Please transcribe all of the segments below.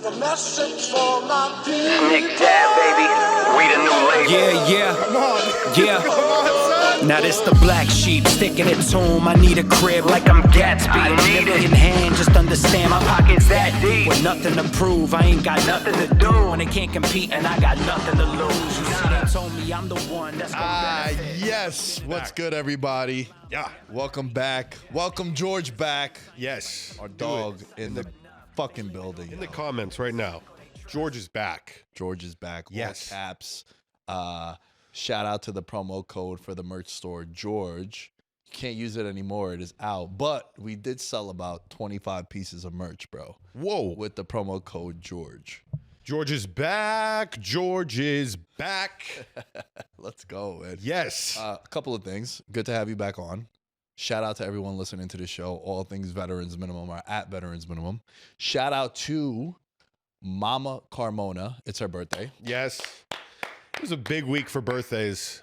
A message for my people. Nick Dad, baby. We the new label. Yeah. Come on. Yeah. Come on, son. Now this the black sheep sticking its home. I need a crib like I'm Gatsby. I need it. In hand, just understand my Pockets that deep. with nothing to prove. I ain't got nothing to do. When they can't compete and I got nothing to lose. You see, they told me I'm the one that's gonna benefit. Yes. What's good, everybody? Yeah. Welcome back. Welcome George back. Yes. Our Do dog it. in the fucking building. In the comments right now. George is back. George is back. Yes. All caps. Shout out to the promo code for the merch store, George. You can't use it anymore. It is out. But we did sell about 25 pieces of merch, bro, Whoa. with the promo code George. George is back. George is back. Let's go, man. Yes. A couple of things. Good to have you back on. Shout out to everyone listening to the show. All things Veterans Minimum are at Veterans Minimum. Shout out to Mama Carmona. It's her birthday. Yes. It was a big week for birthdays.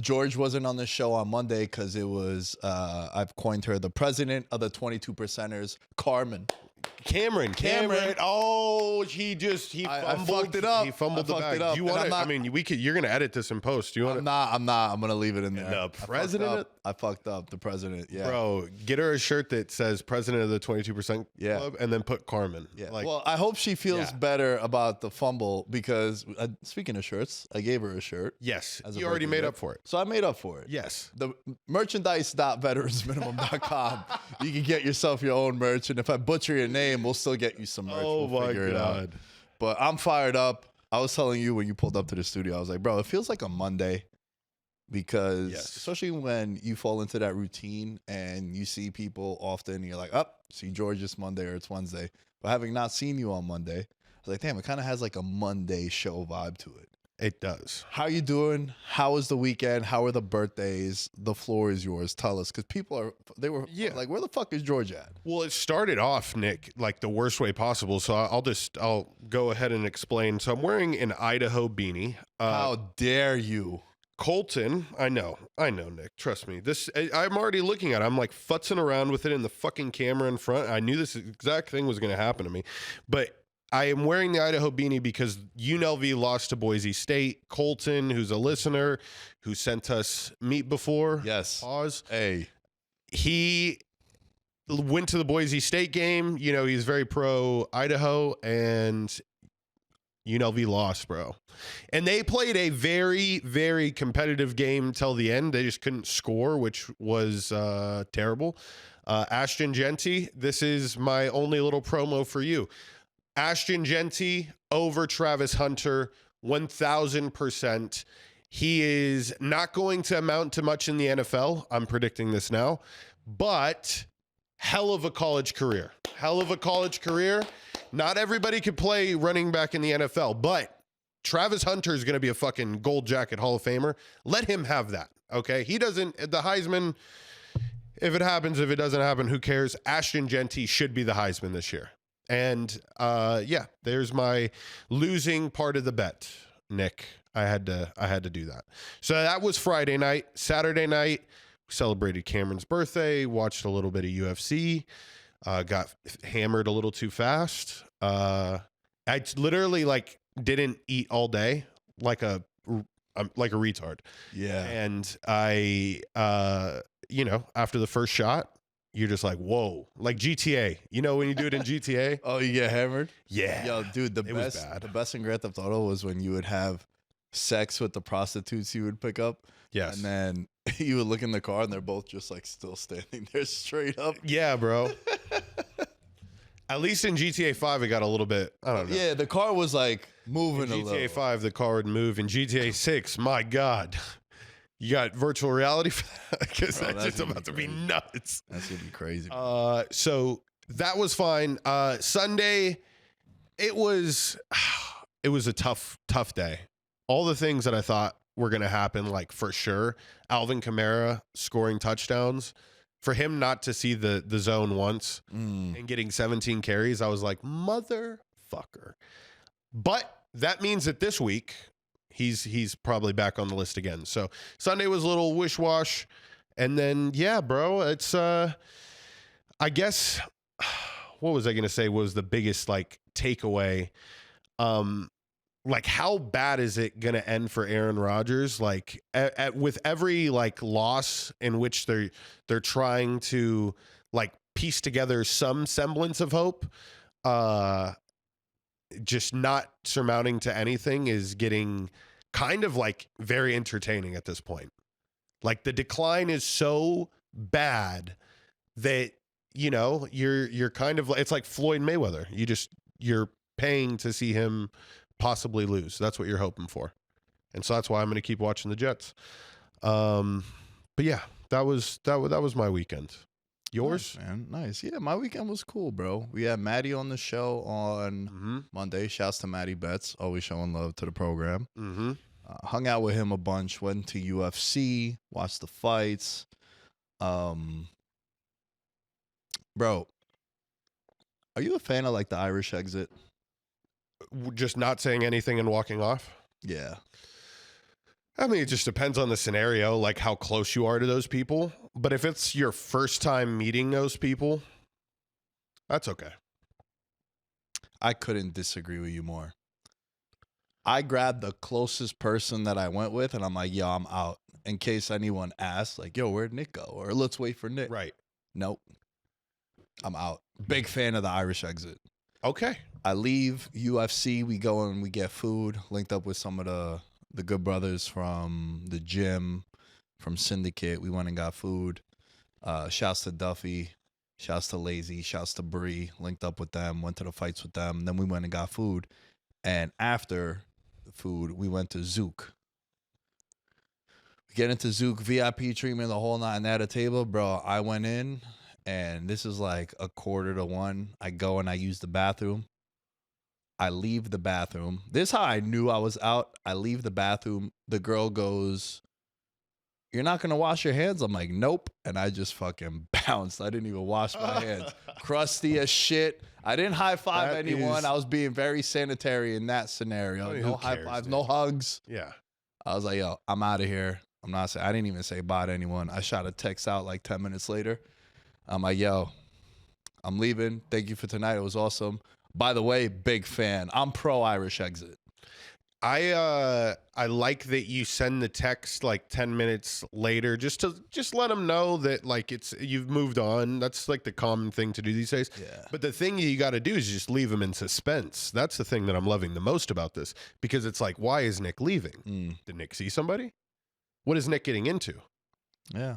George wasn't on the show on Monday because it was, I've coined her the president of the 22 percenters, Carmen. Cameron. Oh, he I fumbled. fucked it up. He fumbled the I fucked bag. it up, You and want I'm to? not- I mean, you're gonna edit this in post. Do you want I'm to? not. I'm going to leave it in there. The president? I fucked up. The president. Yeah. Bro, get her a shirt that says president of the 22% Yeah. club and then put Carmen. Yeah. Like, Well, I hope she feels Yeah. better about the fumble because, speaking of shirts, I gave her a shirt. yes. As a You already birthday made gift. up for it. So I made up for it. Yes. The merchandise.veteransminimum.com. You can get yourself your own merch. And if I butcher your name, we'll still get you some merch. Oh We'll my figure it out. God. But I'm fired up. I was telling you when you pulled up to the studio, I was like, bro, it feels like a Monday because Yes. especially when you fall into that routine and you see people often, and you're like, see George this Monday or it's Wednesday. But having not seen you on Monday, I was like, damn, it kind of has like a Monday show vibe to it. It does. How you doing? How was the weekend? How are the birthdays? The floor is yours. Tell us, because people were like, where the fuck is George at? Well, it started off, Nick, like the worst way possible. So I'll go ahead and explain. So I'm wearing an Idaho beanie. How dare you? Colton, I know, Nick. Trust me. I'm already looking at it. I'm like futzing around with it in the fucking camera in front. I knew this exact thing was going to happen to me. But I am wearing the Idaho beanie because UNLV lost to Boise State. Colton, who's a listener, who sent us meat before. Yes. Pause. Hey. He went to the Boise State game. You know, he's very pro Idaho, and UNLV lost, bro. And they played a very, very competitive game till the end. They just couldn't score, which was terrible. Ashton Genty, this is my only little promo for you. Ashton Genty over Travis Hunter, 1,000%. He is not going to amount to much in the NFL. I'm predicting this now. But hell of a college career. Not everybody could play running back in the NFL, but Travis Hunter is going to be a fucking gold jacket Hall of Famer. Let him have that, okay? He doesn't, the Heisman, if it happens, if it doesn't happen, who cares? Ashton Genty should be the Heisman this year. And there's my losing part of the bet, Nick. I had to do that. So that was Friday night. Saturday night, we celebrated Cameron's birthday, watched a little bit of UFC, got hammered a little too fast. I literally didn't eat all day like a retard. Yeah. And I after the first shot, you're just like, whoa, like GTA. You know when you do it in GTA? Oh, you get hammered? Yeah. Yo, dude, It was bad. the best in Grand Theft Auto was when you would have sex with the prostitutes you would pick up. Yes. And then you would look in the car and they're both just like still standing there straight up. Yeah, bro. At least in GTA 5, it got a little bit, I don't know. Yeah, the car was like moving In a little. GTA 5, the car would move. In GTA 6, my God. You got virtual reality for that? Because Bro, that's that's just gonna about be to be crazy. nuts. That's going to be crazy. So that was fine. Sunday, it was a tough day. All the things that I thought were going to happen, like for sure, Alvin Kamara scoring touchdowns, for him not to see the zone once and getting 17 carries, I was like, motherfucker. But that means that this week, he's probably back on the list again. So Sunday was a little wish-wash. And then, yeah, bro, it's, I guess, what was I going to say was the biggest like takeaway? Like how bad is it going to end for Aaron Rodgers? Like with every like loss in which they're trying to like piece together some semblance of hope, just not surmounting to anything is getting kind of like very entertaining at this point. Like the decline is so bad that, you know, you're kind of like, it's like Floyd Mayweather. You're paying to see him possibly lose. That's what you're hoping for. And so that's why I'm going to keep watching the Jets. But yeah, that was my weekend. Yours? Nice, man. Nice. Yeah, my weekend was cool, bro. We had Maddie on the show on Monday. Shouts to Maddie Betts, always showing love to the program. Hung out with him a bunch, went to UFC, watched the fights. Bro, are you a fan of like the Irish exit? Just not saying anything and walking off? Yeah. I mean, it just depends on the scenario, like how close you are to those people. But if it's your first time meeting those people, that's okay. I couldn't disagree with you more. I grabbed the closest person that I went with, and I'm like, yo, I'm out. In case anyone asks, like, yo, where'd Nick go? Or let's wait for Nick. Right. Nope. I'm out. Big fan of the Irish exit. Okay. I leave UFC. We go and we get food. Linked up with some of the good brothers from the gym, from Syndicate. We went and got food. Shouts to Duffy. Shouts to Lazy. Shouts to Bree. Linked up with them. Went to the fights with them. Then we went and got food. And after the food, we went to Zook. We get into Zook, VIP treatment, the whole night. And at a table, bro, I went in, and this is like 1:45. I go and I use the bathroom. I leave the bathroom. This is how I knew I was out. I leave the bathroom. The girl goes, "You're not going to wash your hands?" I'm like, "Nope." And I just fucking bounced. I didn't even wash my hands. Crusty as shit. I didn't high five anyone. I was being very sanitary in that scenario. No high fives, no hugs. Yeah. I was like, yo, I'm out of here. I'm not saying, I didn't even say bye to anyone. I shot a text out like 10 minutes later. I'm like, yo, I'm leaving. Thank you for tonight. It was awesome. By the way, big fan. I'm pro Irish exit. I like that you send the text like 10 minutes later just to let them know that like you've moved on. That's like the common thing to do these days. Yeah. But the thing you got to do is just leave them in suspense. That's the thing that I'm loving the most about this, because it's like, why is Nick leaving? Did Nick see somebody? What is Nick getting into? Yeah.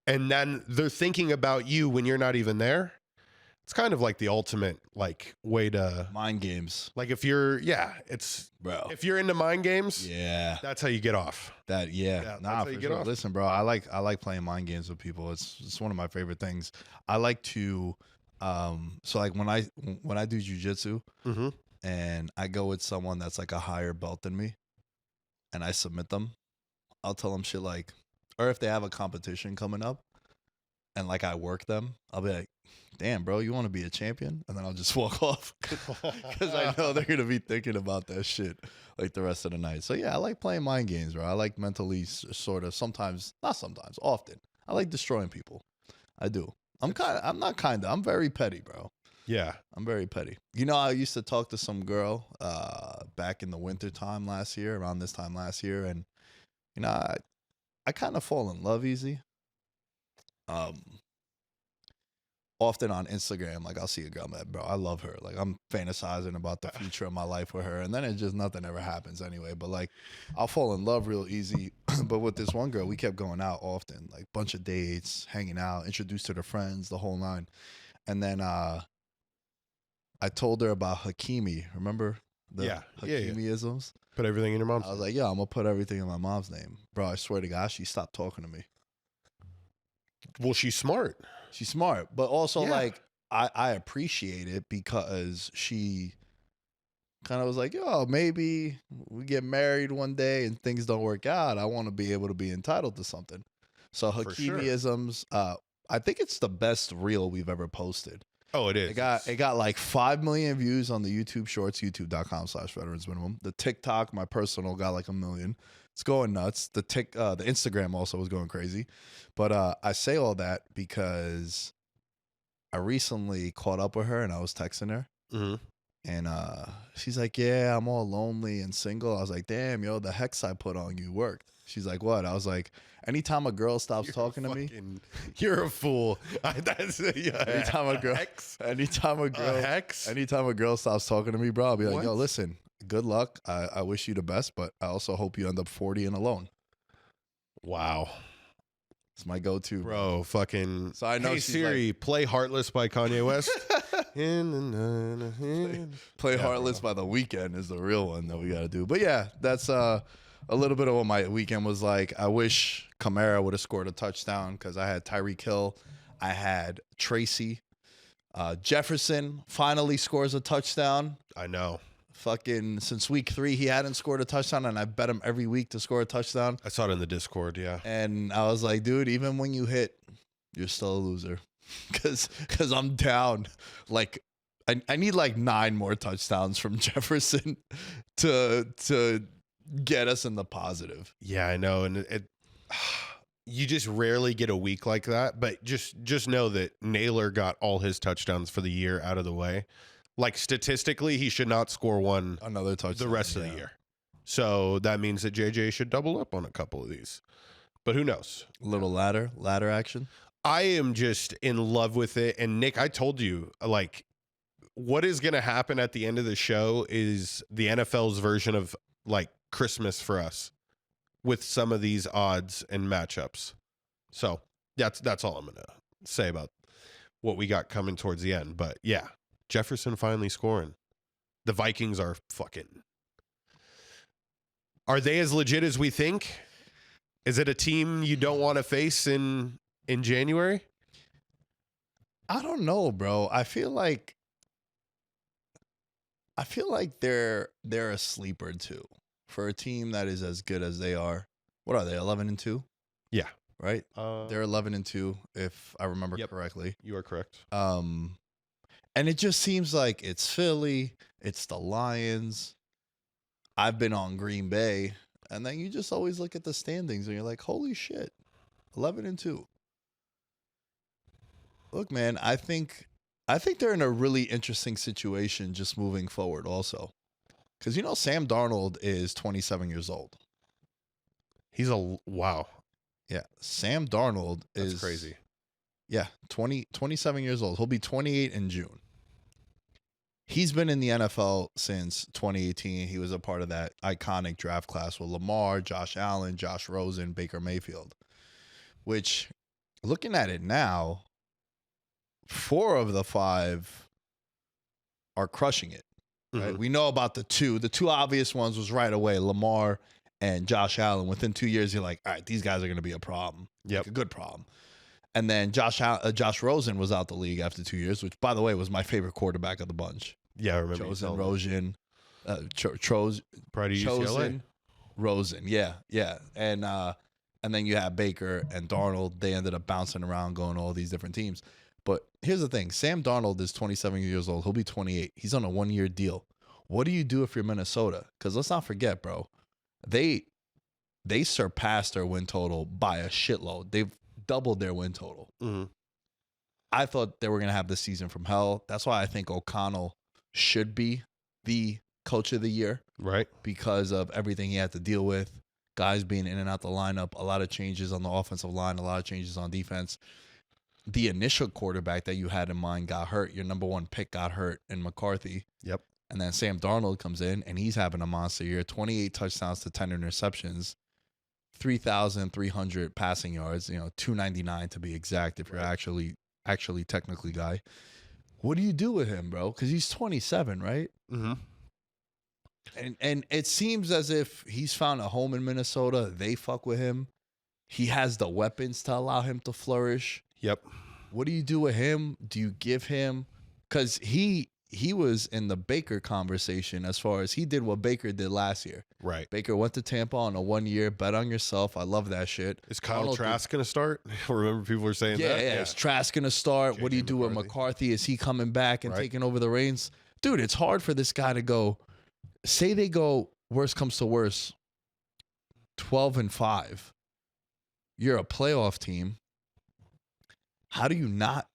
And then they're thinking about you when you're not even there. It's kind of like the ultimate like way to mind games. Like if you're, it's bro. If you're into mind games, yeah, that's how you get off. Nah, that's how you get off. Listen, bro, I like playing mind games with people. It's one of my favorite things. I like to, so like when I do jujitsu, and I go with someone that's like a higher belt than me, and I submit them, I'll tell them shit like, or if they have a competition coming up, and like I work them, I'll be like, damn, bro, you want to be a champion? And then I'll just walk off because I know they're going to be thinking about that shit like the rest of the night. So, yeah, I like playing mind games, bro. I like mentally often. I like destroying people. I do. I'm very petty, bro. Yeah. I'm very petty. You know, I used to talk to some girl back in the winter time last year, around this time last year. And, you know, I kind of fall in love easy. Often on Instagram, like I'll see a girl, man, bro, I love her. Like I'm fantasizing about the future of my life with her, and then it just nothing ever happens anyway. But like I'll fall in love real easy. But with this one girl, we kept going out often, like bunch of dates, hanging out, introduced her to friends, the whole nine. And then I told her about Hakimi. Remember the Hakimi-isms? Put everything in your mom's name. I was like, yeah, I'm gonna put everything in my mom's name, bro. I swear to God, she stopped talking to me. Well, she's smart. She's smart, but also like I appreciate it because she kind of was like, yo, maybe we get married one day and things don't work out. I want to be able to be entitled to something. So Hakimi-isms, I think it's the best reel we've ever posted. Oh, it is. It got like 5 million views on the YouTube Shorts, youtube.com/veterans minimum. The TikTok, my personal, got like 1 million. It's going nuts. The Instagram also was going crazy. But I say all that because I recently caught up with her and I was texting her. Mhm. And she's like, yeah, I'm all lonely and single. I was like, damn, yo, the hex I put on you worked. She's like, what? I was like, anytime a girl stops talking to me, You're a fool. anytime a girl, anytime a girl stops talking to me, bro, I'll be like, yo, listen, good luck. I wish you the best, but I also hope you end up 40 and alone. Wow. It's my go-to, Bro, fucking. So I know Hey she's Siri, play Heartless by Kanye West. Play Heartless by The Weeknd is the real one that we got to do. But yeah, that's a little bit of what my weekend was like. I wish Kamara would have scored a touchdown because I had Tyreek Hill. I had Tracy. Jefferson finally scores a touchdown. I know. Fucking since week 3, he hadn't scored a touchdown, and I bet him every week to score a touchdown. I saw it in the Discord, yeah. And I was like, dude, even when you hit, you're still a loser. Because I'm down. Like, I need like 9 more touchdowns from Jefferson to get us in the positive. Yeah, I know. And it you just rarely get a week like that. But just know that Naylor got all his touchdowns for the year out of the way. Like, statistically, he should not score another touchdown the rest of the year. So that means that JJ should double up on a couple of these. But who knows? Little ladder action. I am just in love with it. And Nick, I told you, like, what is going to happen at the end of the show is the NFL's version of like Christmas for us with some of these odds and matchups. So that's all I'm going to say about what we got coming towards the end. But yeah, Jefferson finally scoring. The Vikings are Are they as legit as we think? Is it a team you don't want to face in January? I don't know, bro. I feel like they're a sleeper too for a team that is as good as they are. What are they? 11-2? Yeah. Right? They're 11-2 if I remember correctly. You are correct. And it just seems like it's Philly, it's the Lions. I've been on Green Bay, and then you just always look at the standings and you're like, holy shit, 11-2. Look, man, I think they're in a really interesting situation just moving forward also. Because, Sam Darnold is 27 years old. He's wow. Yeah, Sam Darnold That's crazy. Yeah, 27 years old. He'll be 28 in June. He's been in the NFL since 2018. He was a part of that iconic draft class with Lamar, Josh Allen, Josh Rosen, Baker Mayfield. Which, looking at it now, 4 of the 5 are crushing it. Right? Mm-hmm. We know about the 2. The 2 obvious ones was right away, Lamar and Josh Allen. Within 2 years, you're like, all right, these guys are going to be a problem. Yep. Like a good problem. And then Josh Rosen was out the league after 2 years, which, by the way, was my favorite quarterback of the bunch. Yeah, I remember. Rosen, UCLA. Rosen, yeah. And then you have Baker and Darnold. They ended up bouncing around, going to all these different teams. But here's the thing. Sam Darnold is 27 years old. He'll be 28. He's on a 1-year deal. What do you do if you're Minnesota? Because let's not forget, bro, they surpassed their win total by a shitload. They've doubled their win total. Mm-hmm. I thought they were going to have this season from hell. That's why I think O'Connell should be the coach of the year. Right. Because of everything he had to deal with. Guys being in and out the lineup, a lot of changes on the offensive line, a lot of changes on defense. The initial quarterback that you had in mind got hurt. Your number 1 pick got hurt in McCarthy. Yep. And then Sam Darnold comes in, and he's having a monster year. 28 touchdowns to 10 interceptions. 3,300 passing yards, 299 to be exact if you're actually technically guy. What do you do with him, bro? Because he's 27, right? Mm-hmm. And it seems as if he's found a home in Minnesota. They fuck with him. He has the weapons to allow him to flourish. Yep. What do you do with him? Do you give him? Because he was in the Baker conversation as far as he did what Baker did last year. Right. Baker went to Tampa on a 1-year, bet on yourself. I love that shit. Is Kyle Trask going to start? Remember people were saying that? Yeah. Is Trask going to start? What do you do with McCarthy? Is he coming back and taking over the reins? Dude, it's hard for this guy to go. Say they go, worst comes to worst, 12-5. You're a playoff team. How do you not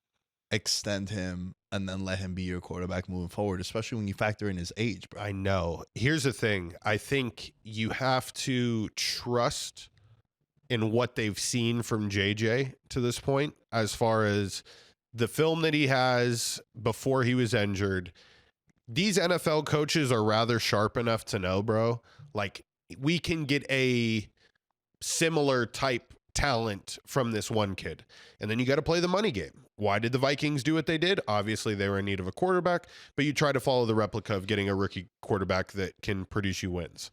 extend him and then let him be your quarterback moving forward, especially when you factor in his age, bro. I know. Here's the thing. I think you have to trust in what they've seen from JJ to this point, as far as the film that he has before he was injured. These NFL coaches are rather sharp enough to know, bro, like, we can get a similar type talent from this one kid. And then you got to play the money game. Why did the Vikings do what they did? Obviously, they were in need of a quarterback, but you try to follow the replica of getting a rookie quarterback that can produce you wins,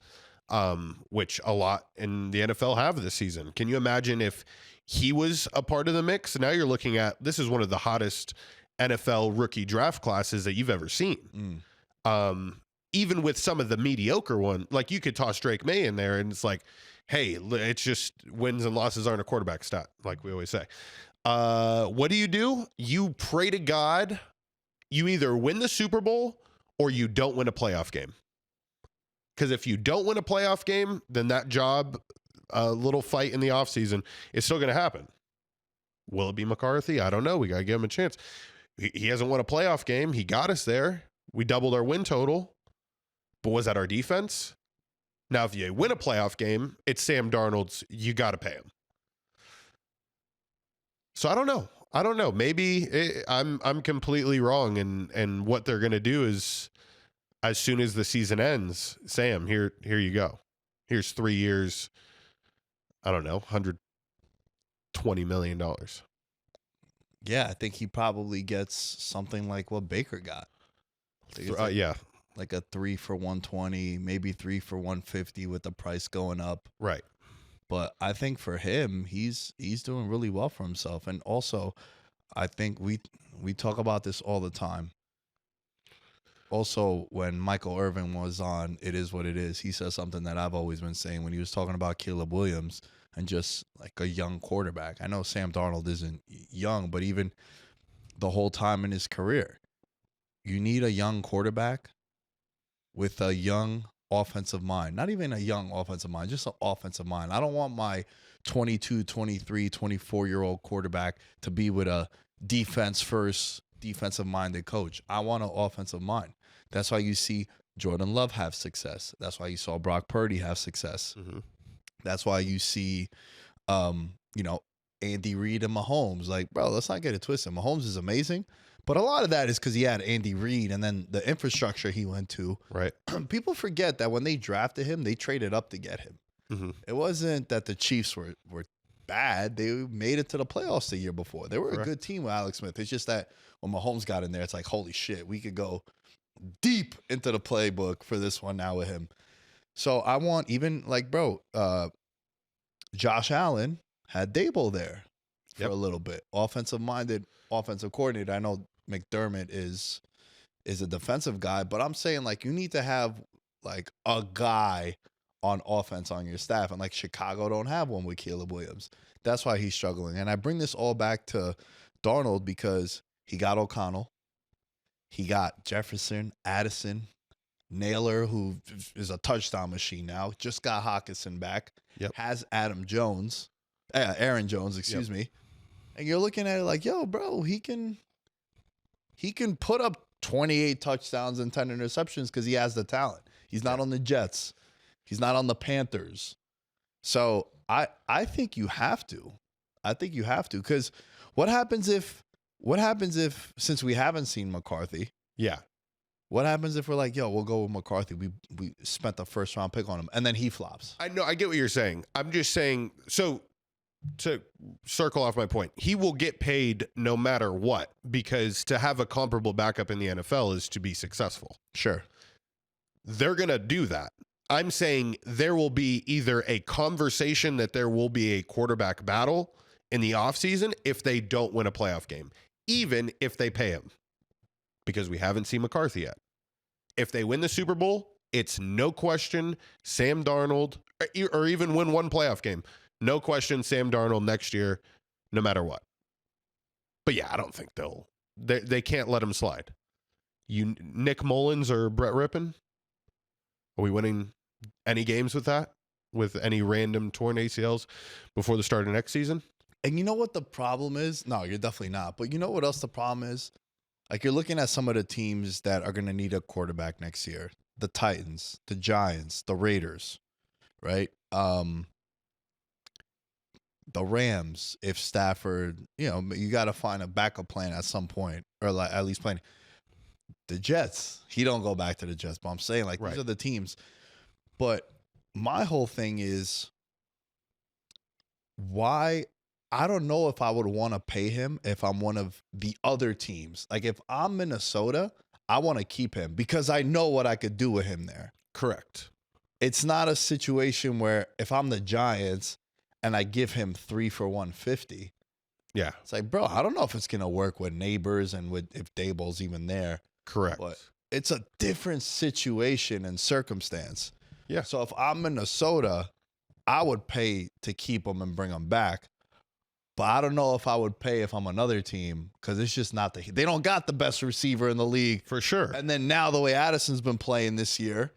which a lot in the NFL have this season. Can you imagine if he was a part of the mix? Now you're looking at, this is one of the hottest NFL rookie draft classes that you've ever seen. Even with some of the mediocre one, like, you could toss Drake May in there and it's like, hey, it's just wins and losses aren't a quarterback stat, like we always say. What do? You pray to God. You either win the Super Bowl or you don't win a playoff game. Because if you don't win a playoff game, then that job, little fight in the offseason is still going to happen. Will it be McCarthy? I don't know. We got to give him a chance. He hasn't won a playoff game. He got us there. We doubled our win total. But was that our defense? Now, if you win a playoff game, it's Sam Darnold's. You got to pay him. So I don't know. Maybe I'm completely wrong, and what they're going to do is, as soon as the season ends, Sam, here you go. Here's 3 years. I don't know, $120 million. Yeah, I think he probably gets something like what Baker got. Yeah. Like a 3 for 120, maybe 3 for 150 with the price going up. Right. But I think for him, he's doing really well for himself. And also, I think we talk about this all the time. Also, when Michael Irvin was on It Is What It Is, he said something that I've always been saying when he was talking about Caleb Williams and just like a young quarterback. I know Sam Darnold isn't young, but even the whole time in his career, you need a young quarterback with a young offensive mind. Not even a young offensive mind, just an offensive mind. I don't want my 22, 23, 24-year-old quarterback to be with a defense-first, defensive-minded coach. I want an offensive mind. That's why you see Jordan Love have success. That's why you saw Brock Purdy have success. Mm-hmm. That's why you see, Andy Reid and Mahomes. Like, bro, let's not get it twisted. Mahomes is amazing. But a lot of that is because he had Andy Reid and then the infrastructure he went to. Right. People forget that when they drafted him, they traded up to get him. Mm-hmm. It wasn't that the Chiefs were bad. They made it to the playoffs the year before. They were a good team with Alex Smith. It's just that when Mahomes got in there, it's like, holy shit, we could go deep into the playbook for this one now with him. So I want even like, bro, Josh Allen had Dable there for a little bit. Offensive-minded offensive coordinator. I know McDermott is a defensive guy, but I'm saying like you need to have like a guy on offense on your staff, and like Chicago don't have one with Caleb Williams. That's why he's struggling. And I bring this all back to Darnold because he got O'Connell, he got Jefferson, Addison, Naylor, who is a touchdown machine now, just got Hawkinson back, has Aaron Jones, excuse me. And you're looking at it like, yo, bro, he can put up 28 touchdowns and 10 interceptions because he has the talent. He's not on the Jets. He's not on the Panthers. So I think you have to. I think you have to, because what happens if since we haven't seen McCarthy? Yeah. What happens if we're like, yo, we'll go with McCarthy. We spent the first round pick on him, and then he flops. I know. I get what you're saying. I'm just saying. So to circle off my point, he will get paid no matter what, because to have a comparable backup in the NFL is to be successful. Sure. They're going to do that. I'm saying there will be either a conversation that there will be a quarterback battle in the offseason if they don't win a playoff game, even if they pay him, because we haven't seen McCarthy yet. If they win the Super Bowl, it's no question Sam Darnold, or even win one playoff game, no question Sam Darnold next year, no matter what. But yeah, I don't think they can't let him slide. Nick Mullins or Brett Rippon? Are we winning any games with that? With any random torn ACLs before the start of next season? And you know what the problem is? No, you're definitely not. But you know what else the problem is? Like, you're looking at some of the teams that are going to need a quarterback next year. The Titans, the Giants, the Raiders, right? The Rams, if Stafford, you got to find a backup plan at some point, or like at least playing. The Jets, he don't go back to the Jets, but I'm saying, like, these are the teams. But my whole thing is, why? I don't know if I would want to pay him if I'm one of the other teams. Like, if I'm Minnesota, I want to keep him because I know what I could do with him there. Correct. It's not a situation where if I'm the Giants and I give him 3 for $150. Yeah. It's like, bro, I don't know if it's going to work with neighbors and with if Daboll's even there. Correct. But it's a different situation and circumstance. Yeah. So if I'm Minnesota, I would pay to keep him and bring him back. But I don't know if I would pay if I'm another team because it's just not they don't got the best receiver in the league. For sure. And then now the way Addison's been playing this year,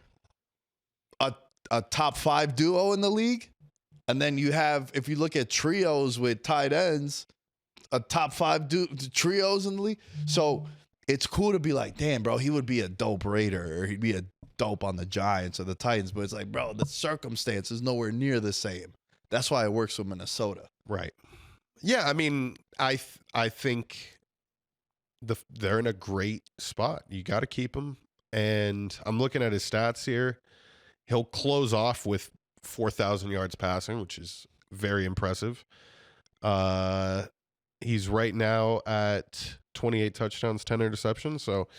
a top 5 duo in the league. And then you have, if you look at trios with tight ends, a top 5 trios in the league. So it's cool to be like, damn, bro, he would be a dope Raider or he'd be a dope on the Giants or the Titans. But it's like, bro, the circumstance is nowhere near the same. That's why it works with Minnesota. Right. Yeah, I mean, I think they're in a great spot. You got to keep him. And I'm looking at his stats here. He'll close off with 4,000 yards passing, which is very impressive. He's right now at 28 touchdowns, 10 interceptions. So,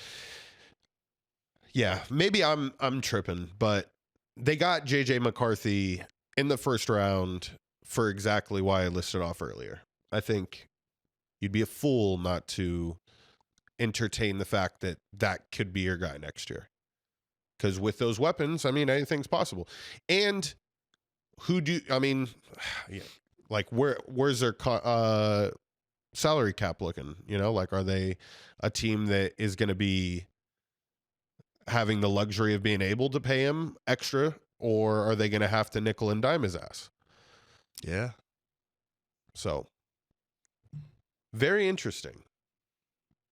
yeah, maybe I'm tripping, but they got J.J. McCarthy in the first round for exactly why I listed off earlier. I think you'd be a fool not to entertain the fact that that could be your guy next year. Because with those weapons, I mean, anything's possible. And where's their salary cap looking? Like, are they a team that is going to be having the luxury of being able to pay him extra, or are they going to have to nickel and dime his ass? Yeah. So, very interesting.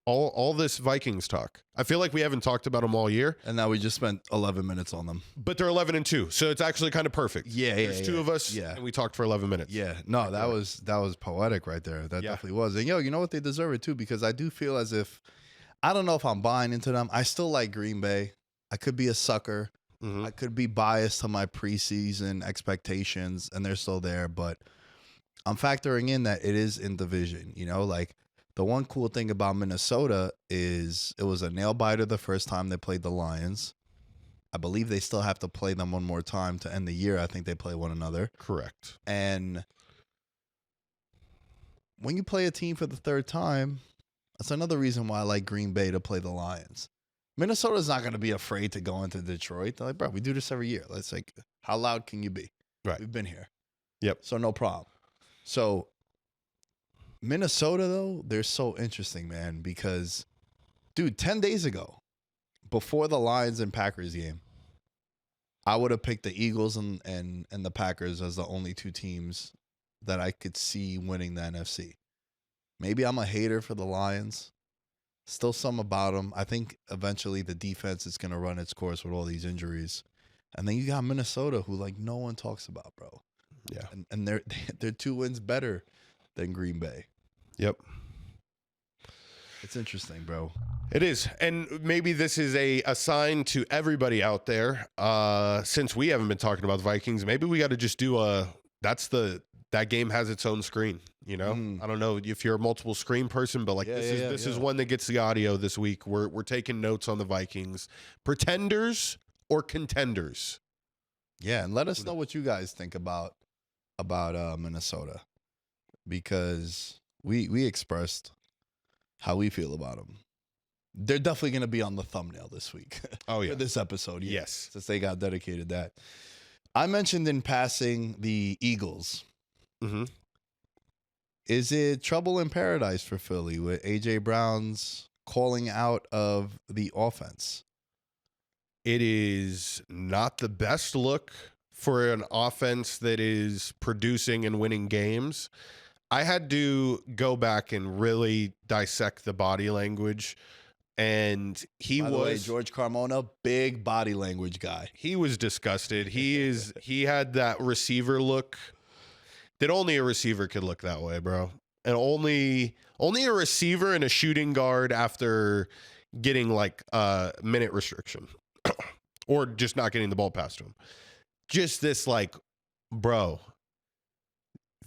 All this Vikings talk. I feel like we haven't talked about them all year. And now we just spent 11 minutes on them. But they're 11-2, so it's actually kind of perfect. Yeah, There's two of us, and we talked for 11 minutes. Yeah, no, that was poetic right there. That definitely was. And you know what? They deserve it too, because I do feel as if, I don't know if I'm buying into them. I still like Green Bay. I could be a sucker. Mm-hmm. I could be biased to my preseason expectations, and they're still there. But I'm factoring in that it is in division, like, the one cool thing about Minnesota is it was a nail biter the first time they played the Lions. I believe they still have to play them one more time to end the year. I think they play one another. Correct. And when you play a team for the third time, that's another reason why I like Green Bay to play the Lions. Minnesota's not going to be afraid to go into Detroit. They're like, bro, we do this every year. Let's like, how loud can you be? Right. We've been here. Yep. So no problem. So Minnesota, though, they're so interesting, man, because, dude, 10 days ago, before the Lions and Packers game, I would have picked the Eagles and the Packers as the only 2 teams that I could see winning the NFC. Maybe I'm a hater for the Lions. Still some about them. I think eventually the defense is going to run its course with all these injuries. And then you got Minnesota, who, like, no one talks about, bro. Yeah. And they're 2 wins better than Green Bay. Yep. It's interesting, bro. It is. And maybe this is a sign to everybody out there. Since we haven't been talking about the Vikings, maybe we got to just do that game has its own screen, I don't know if you're a multiple screen person, but like this is one that gets the audio this week. We're taking notes on the Vikings. Pretenders or contenders? Yeah, and let us know what you guys think about Minnesota. Because we expressed how we feel about them. They're definitely going to be on the thumbnail this week. Oh, yeah. For this episode. Yes. Since they got dedicated that. I mentioned in passing the Eagles. Mm-hmm. Is it trouble in paradise for Philly with A.J. Brown's calling out of the offense? It is not the best look for an offense that is producing and winning games. I had to go back and really dissect the body language. And he By was the way, George Carmona, big body language guy. He was disgusted. He had that receiver look that only a receiver could look that way, bro. And only a receiver and a shooting guard after getting like a minute restriction or just not getting the ball past him. Just this like, bro,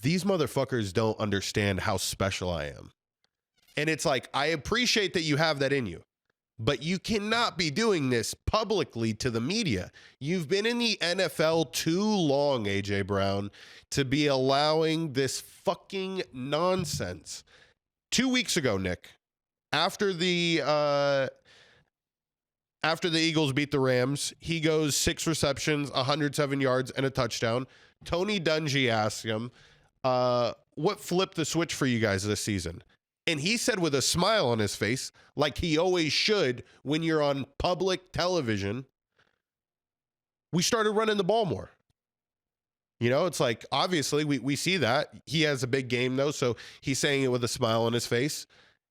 these motherfuckers don't understand how special I am. And it's like, I appreciate that you have that in you, but you cannot be doing this publicly to the media. You've been in the NFL too long, AJ Brown, to be allowing this fucking nonsense. 2 weeks ago, Nick, after the Eagles beat the Rams, he goes 6 receptions, 107 yards, and a touchdown. Tony Dungy asked him, what flipped the switch for you guys this season? And he said with a smile on his face, like he always should when you're on public television, we started running the ball more. You know, it's like, obviously, we see that. He has a big game, though, so he's saying it with a smile on his face.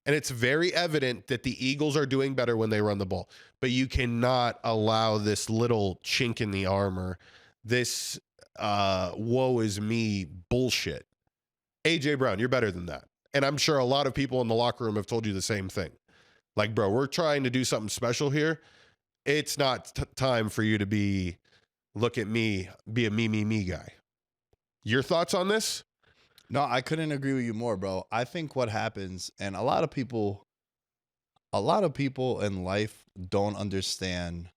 And it's very evident that the Eagles are doing better when they run the ball. But you cannot allow this little chink in the armor, this woe is me bullshit. AJ Brown, you're better than that. And I'm sure a lot of people in the locker room have told you the same thing. Like, bro, we're trying to do something special here. It's not time for you to be, look at me, be a me guy. Your thoughts on this? No, I couldn't agree with you more, bro. I think what happens, and a lot of people in life don't understand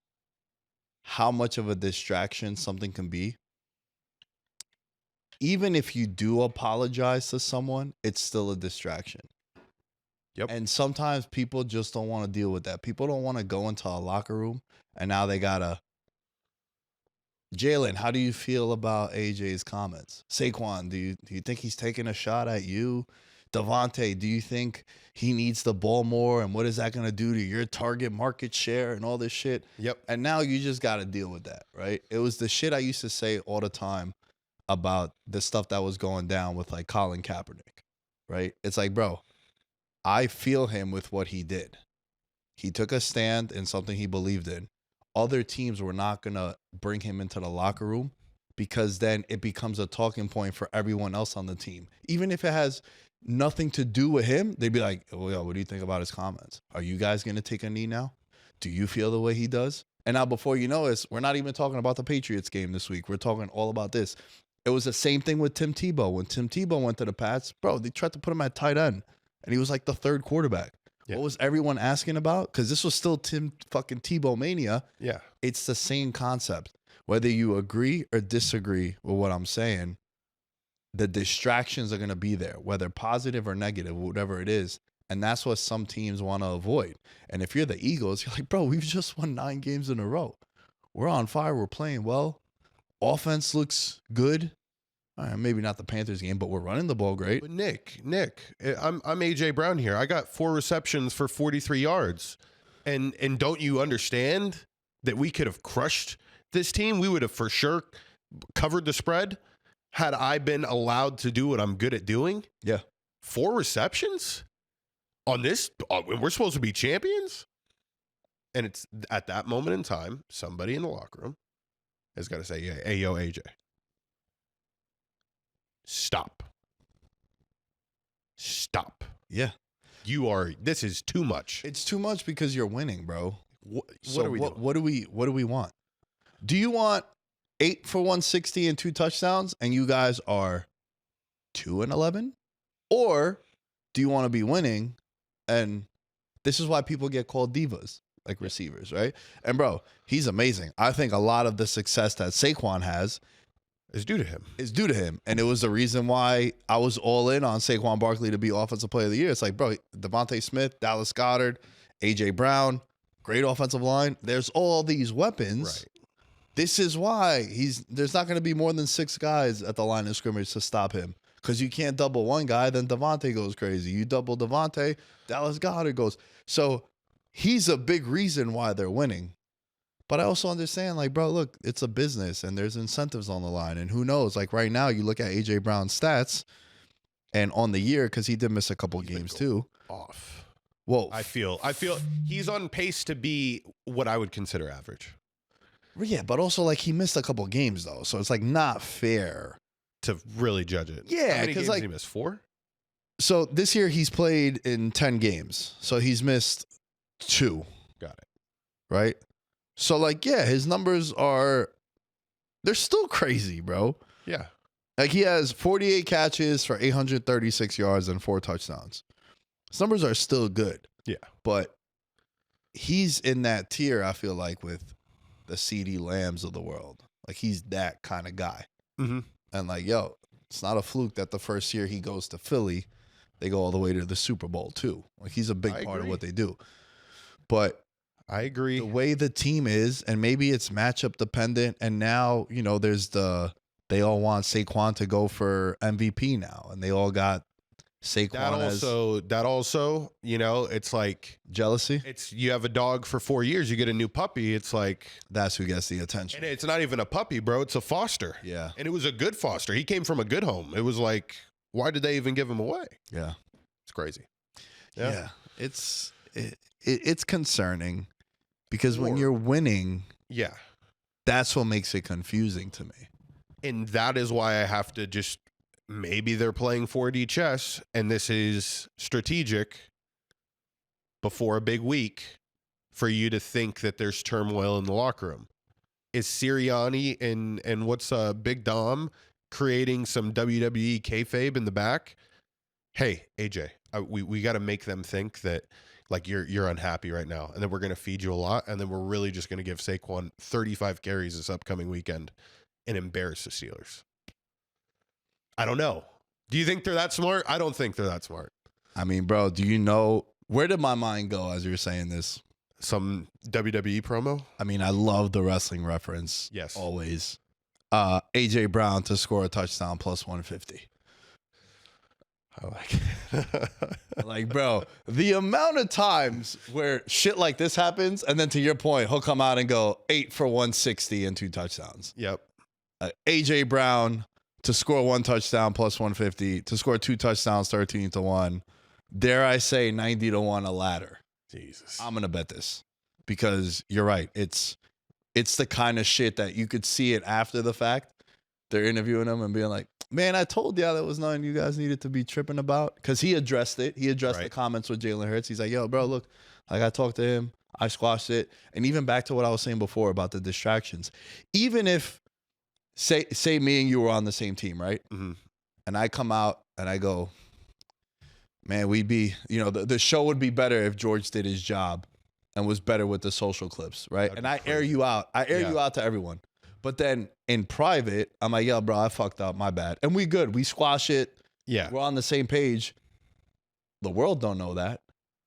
how much of a distraction something can be. Even if you do apologize to someone, it's still a distraction. Yep. And sometimes people just don't want to deal with that. People don't want to go into a locker room and now they gotta. Jalen, how do you feel about AJ's comments? Saquon, do you think he's taking a shot at you? Devontae, do you think he needs the ball more? And what is that going to do to your target market share and all this shit? Yep. And now you just got to deal with that, right? It was the shit I used to say all the time about the stuff that was going down with like Colin Kaepernick, right? It's like, bro, I feel him with what he did. He took a stand in something he believed in. Other teams were not going to bring him into the locker room because then it becomes a talking point for everyone else on the team. Even if it has nothing to do with him, they'd be like, oh, yo, what do you think about his comments? Are you guys going to take a knee now? Do you feel the way he does? And now before you know it, we're not even talking about the Patriots game this week. We're talking all about this. It was the same thing with Tim Tebow. When Tim Tebow went to the Pats, bro, they tried to put him at tight end, and he was like the third quarterback. Yeah. What was everyone asking about? Because this was still Tim fucking Tebow mania. Yeah. It's the same concept. Whether you agree or disagree with what I'm saying, the distractions are going to be there, whether positive or negative, whatever it is. And that's what some teams want to avoid. And if you're the Eagles, you're like, bro, we've just won 9 games in a row. We're on fire. We're playing well. Offense looks good. All right, maybe not the Panthers game, but we're running the ball great. But Nick, I'm AJ Brown here. I got 4 receptions for 43 yards. And don't you understand that we could have crushed this team? We would have for sure covered the spread had I been allowed to do what I'm good at doing. Yeah. 4 receptions on this. We're supposed to be champions. And it's at that moment in time, somebody in the locker room has got to say, yeah, hey, yo, AJ. Stop. Yeah. This is too much. It's too much because you're winning, bro. What So are we doing? what do we want? Do you want 8 for 160 and 2 touchdowns and you guys are 2-11? Or do you want to be winning? And this is why people get called divas, like receivers, right? And bro, he's amazing. I think a lot of the success that Saquon has is due to him. And it was the reason why I was all in on Saquon Barkley to be Offensive Player of the Year. It's like, bro, Devontae Smith, Dallas Goedert, AJ Brown, great offensive line. There's all these weapons. Right. This is why there's not going to be more than 6 guys at the line of scrimmage to stop him. Because you can't double one guy, then Devontae goes crazy. You double Devontae, Dallas Goedert goes. So he's a big reason why they're winning. But I also understand, like, bro, look, it's a business and there's incentives on the line. And who knows? Like right now, you look at AJ Brown's stats, And on the year, because he did miss a couple games too. Off. Well, I feel he's on pace to be what I would consider average. Yeah, but also like he missed a couple games though, so it's like not fair to really judge it. Yeah, how many games like did he miss? 4. So this year he's played in 10 games, so he's missed 2. Got it. Right. So like, yeah, his numbers they're still crazy, bro. Yeah. Like he has 48 catches for 836 yards and 4 touchdowns. His numbers are still good. Yeah. But he's in that tier, I feel like, with the CeeDee Lambs of the world. Like he's that kind of guy. Mm-hmm. And like, yo, it's not a fluke that the first year he goes to Philly, they go all the way to the Super Bowl too. Like he's a big part of what they do. But I agree. The way the team is, and maybe it's matchup dependent, and now, you know, they all want Saquon to go for MVP now, and they all got Saquon that also, you know, it's like jealousy. You have a dog for 4 years, you get a new puppy. It's like that's who gets the attention. And it's not even a puppy, bro. It's a foster. Yeah. And it was a good foster. He came from a good home. It was like, why did they even give him away? Yeah. It's crazy. Yeah. It's concerning because when you're winning, yeah, that's what makes it confusing to me. And that is why I have to just, maybe they're playing 4D chess and this is strategic before a big week for you to think that there's turmoil in the locker room. Is Sirianni and what's Big Dom creating some WWE kayfabe in the back? Hey, AJ, we got to make them think that like you're unhappy right now, and then we're going to feed you a lot, and then we're really just going to give Saquon 35 carries this upcoming weekend and embarrass the Steelers. I don't know. Do you think they're that smart? I don't think they're that smart. I mean, bro, do you know, where did my mind go as you were saying this? Some WWE promo? I mean, I love the wrestling reference. Yes. Always. AJ Brown to score a touchdown plus 150. I like it. Like, bro, the amount of times where shit like this happens, and then to your point, he'll come out and go 8 for 160 and 2 touchdowns. Yep. AJ Brown to score 1 touchdown plus 150, to score 2 touchdowns 13-1. Dare I say 90-1 a ladder. Jesus. I'm gonna bet this because you're right. It's the kind of shit that you could see it after the fact. They're interviewing him and being like, man, I told y'all that was nothing you guys needed to be tripping about. Because he addressed it. He addressed the comments with Jalen Hurts. He's like, yo, bro, look, like I talked to him. I squashed it. And even back to what I was saying before about the distractions. Even if, say me and you were on the same team, right? Mm-hmm. And I come out and I go, man, we'd be, you know, the show would be better if George did his job and was better with the social clips, right? And I air you out. I air you out to everyone. But then in private, I'm like, yo, bro, I fucked up. My bad. And we good. We squash it. Yeah. We're on the same page. The world don't know that.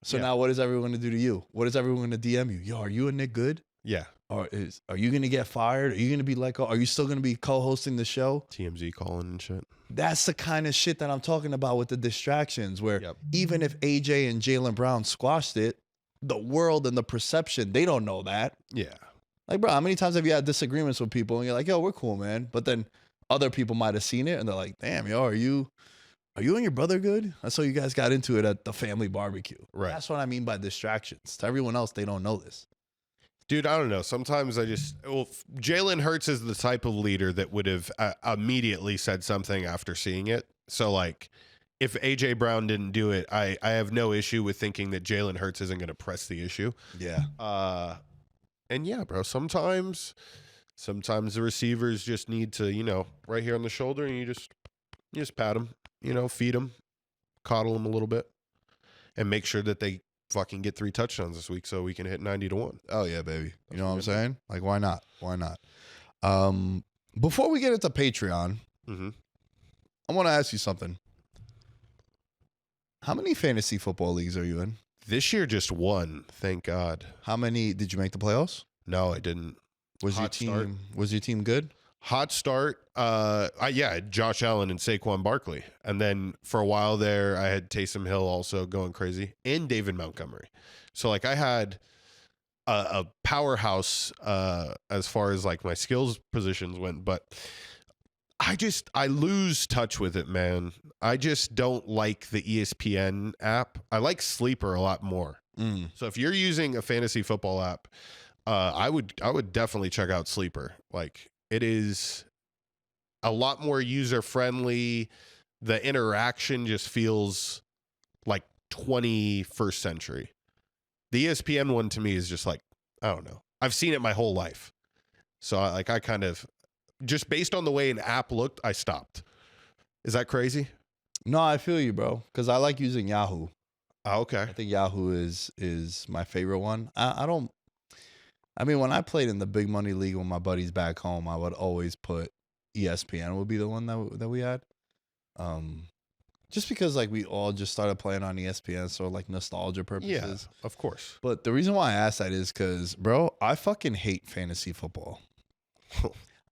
So now what is everyone going to do to you? What is everyone going to DM you? Yo, are you a Nick Good? Yeah. Or are you going to get fired? Are you going to be like, are you still going to be co-hosting the show? TMZ calling and shit. That's the kind of shit that I'm talking about with the distractions where even if AJ and Jalen Brown squashed it, the world and the perception, they don't know that. Yeah. Like, bro, how many times have you had disagreements with people and you're like, yo, we're cool, man. But then other people might have seen it and they're like, damn, yo, are you and your brother good? I saw you guys got into it at the family barbecue. Right. That's what I mean by distractions. To everyone else, they don't know this. Dude, I don't know. Sometimes Jalen Hurts is the type of leader that would have immediately said something after seeing it. So, like, if AJ Brown didn't do it, I have no issue with thinking that Jalen Hurts isn't going to press the issue. Yeah. And yeah, bro, sometimes the receivers just need to, you know, right here on the shoulder, and you just pat them, you know, feed them, coddle them a little bit, and make sure that they fucking get 3 touchdowns this week so we can hit 90-1. Oh yeah, baby. You know what I'm saying? Like, why not? Why not? Before we get into Patreon, I want to ask you something. How many fantasy football leagues are you in? This year, just 1, thank God. How many did you make the playoffs? No, I didn't. Was your team good? Hot start. I had Josh Allen and Saquon Barkley. And then for a while there, I had Taysom Hill also going crazy and David Montgomery. So like I had a powerhouse as far as like my skills positions went. But I lose touch with it, man. I just don't like the ESPN app. I like Sleeper a lot more. So if you're using a fantasy football app, I would definitely check out Sleeper. Like, it is a lot more user friendly. The interaction just feels like 21st century. The ESPN one to me is just like, I don't know. I've seen it my whole life. So I kind of, just based on the way an app looked, I stopped. Is that crazy? No, I feel you, bro. Because I like using Yahoo. Oh, okay. I think Yahoo is my favorite one. I mean, when I played in the big money league with my buddies back home, I would always put ESPN would be the one that we had. Just because like we all just started playing on ESPN, so like nostalgia purposes. Yeah, of course. But the reason why I asked that is because, bro, I fucking hate fantasy football.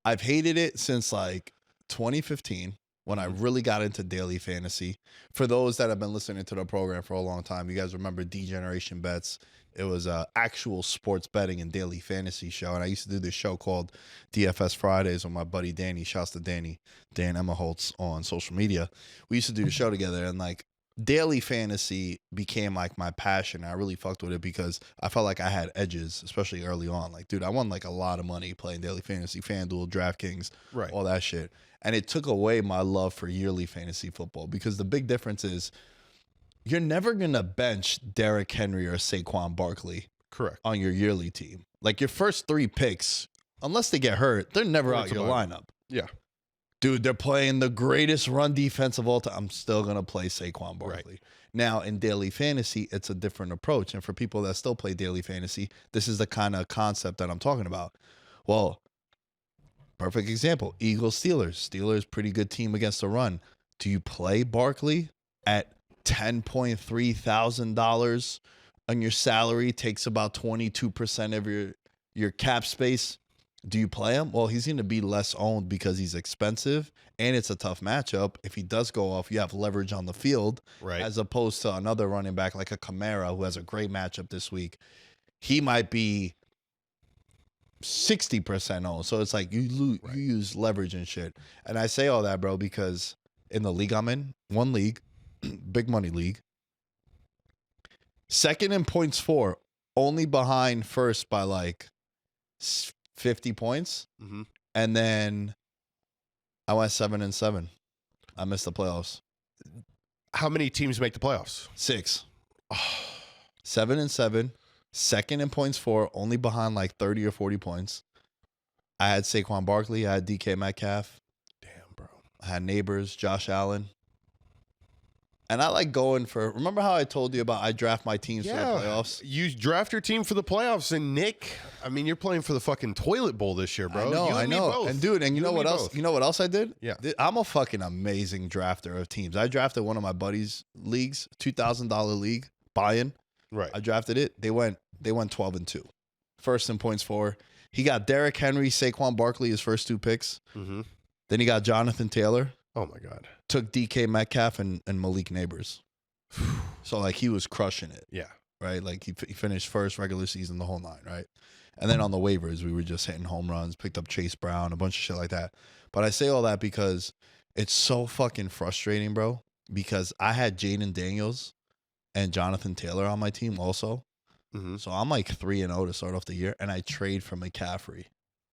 I've hated it since like 2015 when I really got into daily fantasy. For those that have been listening to the program for a long time, you guys remember D-Generation Bets. It was a actual sports betting and daily fantasy show. And I used to do this show called DFS Fridays with my buddy Danny. Shouts to Dan Emmerholtz on social media. We used to do the show together, and like daily fantasy became like my passion. I really fucked with it because I felt like I had edges, especially early on. Like, dude, I won like a lot of money playing daily fantasy, FanDuel, DraftKings, Right. all that shit. And it took away my love for yearly fantasy football because the big difference is you're never going to bench Derrick Henry or Saquon Barkley Correct. on your yearly team. Like your first 3 picks, unless they get hurt, they're never out your lineup. Yeah. Dude, they're playing the greatest run defense of all time. I'm still going to play Saquon Barkley. Right. Now, in daily fantasy, it's a different approach. And for people that still play daily fantasy, this is the kind of concept that I'm talking about. Well, perfect example, Eagles-Steelers. Steelers, pretty good team against the run. Do you play Barkley at $10.3 thousand on your salary? Takes about 22% of your cap space. Do you play him? Well, he's going to be less owned because he's expensive and it's a tough matchup. If he does go off, you have leverage on the field, Right. as opposed to another running back like a Kamara who has a great matchup this week. He might be 60% owned. So it's like you use leverage and shit. And I say all that, bro, because in the league I'm in, one league, big money league, second in points for, only behind first by like 50 points. Mm-hmm. And then I went 7-7. I missed the playoffs. How many teams make the playoffs? 6. 7-7. Second in points for, only behind like 30 or 40 points. I had Saquon Barkley. I had DK Metcalf. Damn, bro. I had Neighbors, Josh Allen. And I like going for, remember how I told you about I draft my teams for the playoffs? You draft your team for the playoffs, and Nick, I mean, you're playing for the fucking toilet bowl this year, bro. I know. And dude, and you know what else? Both. You know what else I did? Yeah. I'm a fucking amazing drafter of teams. I drafted one of my buddies' leagues, $2,000 league, buy-in. Right. I drafted it. They went 12-2. First in points for. He got Derrick Henry, Saquon Barkley, his first 2 picks. Mm-hmm. Then he got Jonathan Taylor. Oh my God. Took DK Metcalf and Malik Neighbors. So like he was crushing it. Yeah. Right. Like he finished first regular season, the whole 9. Right. And then on the waivers, we were just hitting home runs, picked up Chase Brown, a bunch of shit like that. But I say all that because it's so fucking frustrating, bro. Because I had Jaden Daniels and Jonathan Taylor on my team also. Mm-hmm. So I'm like 3-0 to start off the year, and I trade for McCaffrey.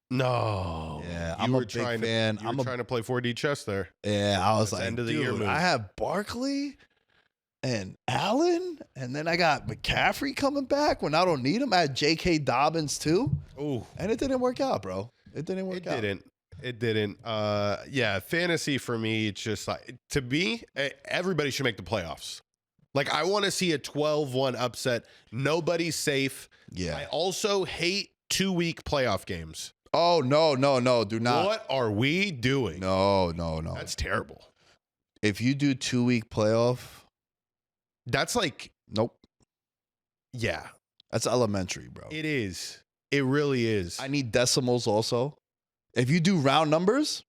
No. Yeah, I'm a big fan. You were trying to play 4D chess there. Yeah, I was That's like, end of the dude, year move. I have Barkley and Allen, and then I got McCaffrey coming back when I don't need him. I had J.K. Dobbins too. Ooh. And it didn't work out, bro. It didn't work out. It didn't. Yeah, fantasy for me, it's just like, to me, everybody should make the playoffs. Like, I want to see a 12-1 upset. Nobody's safe. Yeah. I also hate 2-week playoff games. Oh, no, do not. What are we doing? No. That's terrible. If you do 2-week playoff, That's like, nope. yeah. That's elementary, bro. It is. It really is. I need decimals also. If you do round numbers,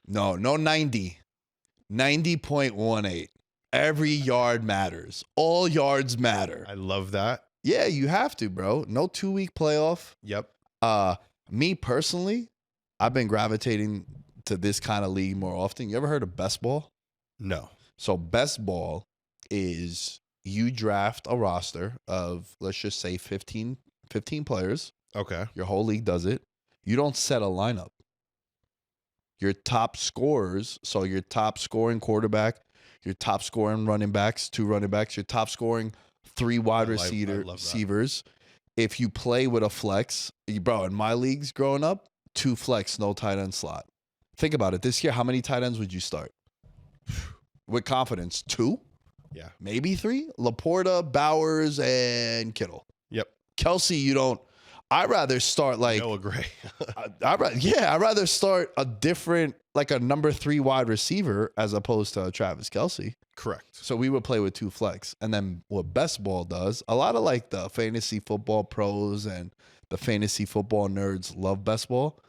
no 90. 90.18. Every yard matters. All yards matter. I love that. Yeah, you have to, bro. No 2-week playoff. Yep. Me personally, I've been gravitating to this kind of league more often. You ever heard of best ball? No. So best ball is you draft a roster of, let's just say 15 players. Okay. Your whole league does it. You don't set a lineup. Your top scorers, so your top scoring quarterback, your top scoring running backs, 2 running backs, your top scoring 3 wide receivers. If you play with a flex, bro, in my leagues growing up, 2 flex, no tight end slot. Think about it. This year, how many tight ends would you start? With confidence, 2? Yeah. Maybe 3? Laporta, Bowers, and Kittle. Yep. Kelsey, you don't. I'd rather start like Noah Gray. I'd rather start a different, like a number 3 wide receiver as opposed to Travis Kelsey. Correct. So we would play with 2 flex. And then what best ball does, a lot of like the fantasy football pros and the fantasy football nerds love best ball.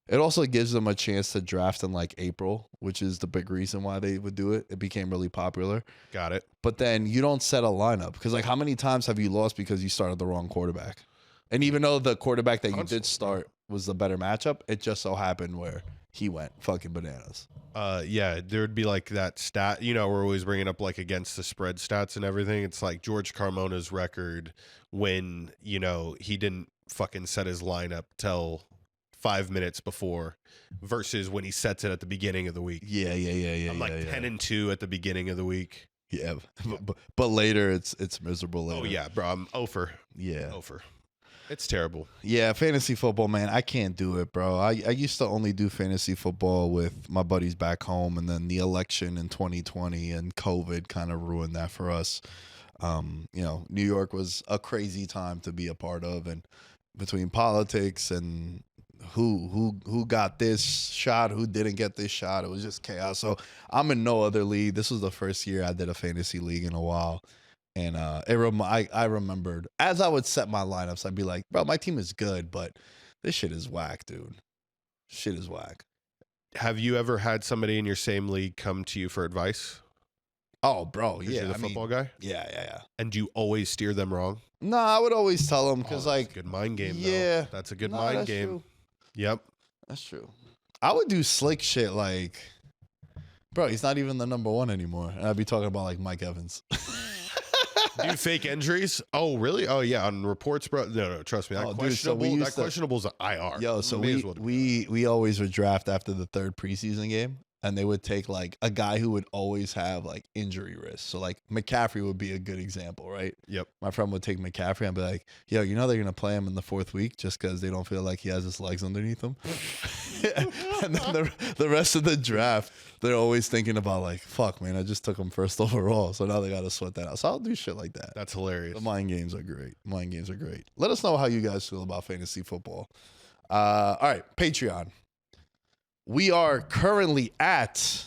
It also gives them a chance to draft in like April, which is the big reason why they would do it. It became really popular. Got it. But then you don't set a lineup because like how many times have you lost because you started the wrong quarterback? And even though the quarterback that you did start was the better matchup, it just so happened where he went fucking bananas. Yeah, there would be like that stat, we're always bringing up like against the spread stats and everything. It's like George Carmona's record when, he didn't fucking set his lineup till 5 minutes before versus when he sets it at the beginning of the week. Yeah. I'm like 10-2 at the beginning of the week. Yeah. But later it's miserable later. Oh yeah, bro. I'm HOF'er. Yeah. HOF'er. It's terrible. Yeah, fantasy football, man. I can't do it, bro. I used to only do fantasy football with my buddies back home, and then the election in 2020 and COVID kind of ruined that for us. New York was a crazy time to be a part of, and between politics and who got this shot, who didn't get this shot, it was just chaos. So I'm in no other league. This was the first year I did a fantasy league in a while. And I remembered as I would set my lineups, I'd be like, bro, my team is good, but this shit is whack, dude. Shit is whack. Have you ever had somebody in your same league come to you for advice? Oh, bro, yeah. You're the football guy? Yeah. And do you always steer them wrong? No, I would always tell them because, that's a good mind game, yeah, though. That's a good mind game. True. Yep. That's true. I would do slick shit like, bro, he's not even the number 1 anymore. And I'd be talking about like Mike Evans. Do fake injuries? Oh, really? Oh, yeah. On reports, bro. No, trust me. That questionable's an IR. Yo, so we always would draft after the 3rd preseason game, and they would take like a guy who would always have like injury risk. So like McCaffrey would be a good example, right? Yep. My friend would take McCaffrey and be like, yo, they're going to play him in the 4th week just because they don't feel like he has his legs underneath him. And then the rest of the draft, they're always thinking about like, fuck, man, I just took him 1st overall. So now they got to sweat that out. So I'll do shit like that. That's hilarious. The mind games are great. Let us know how you guys feel about fantasy football. All right, Patreon. We are currently at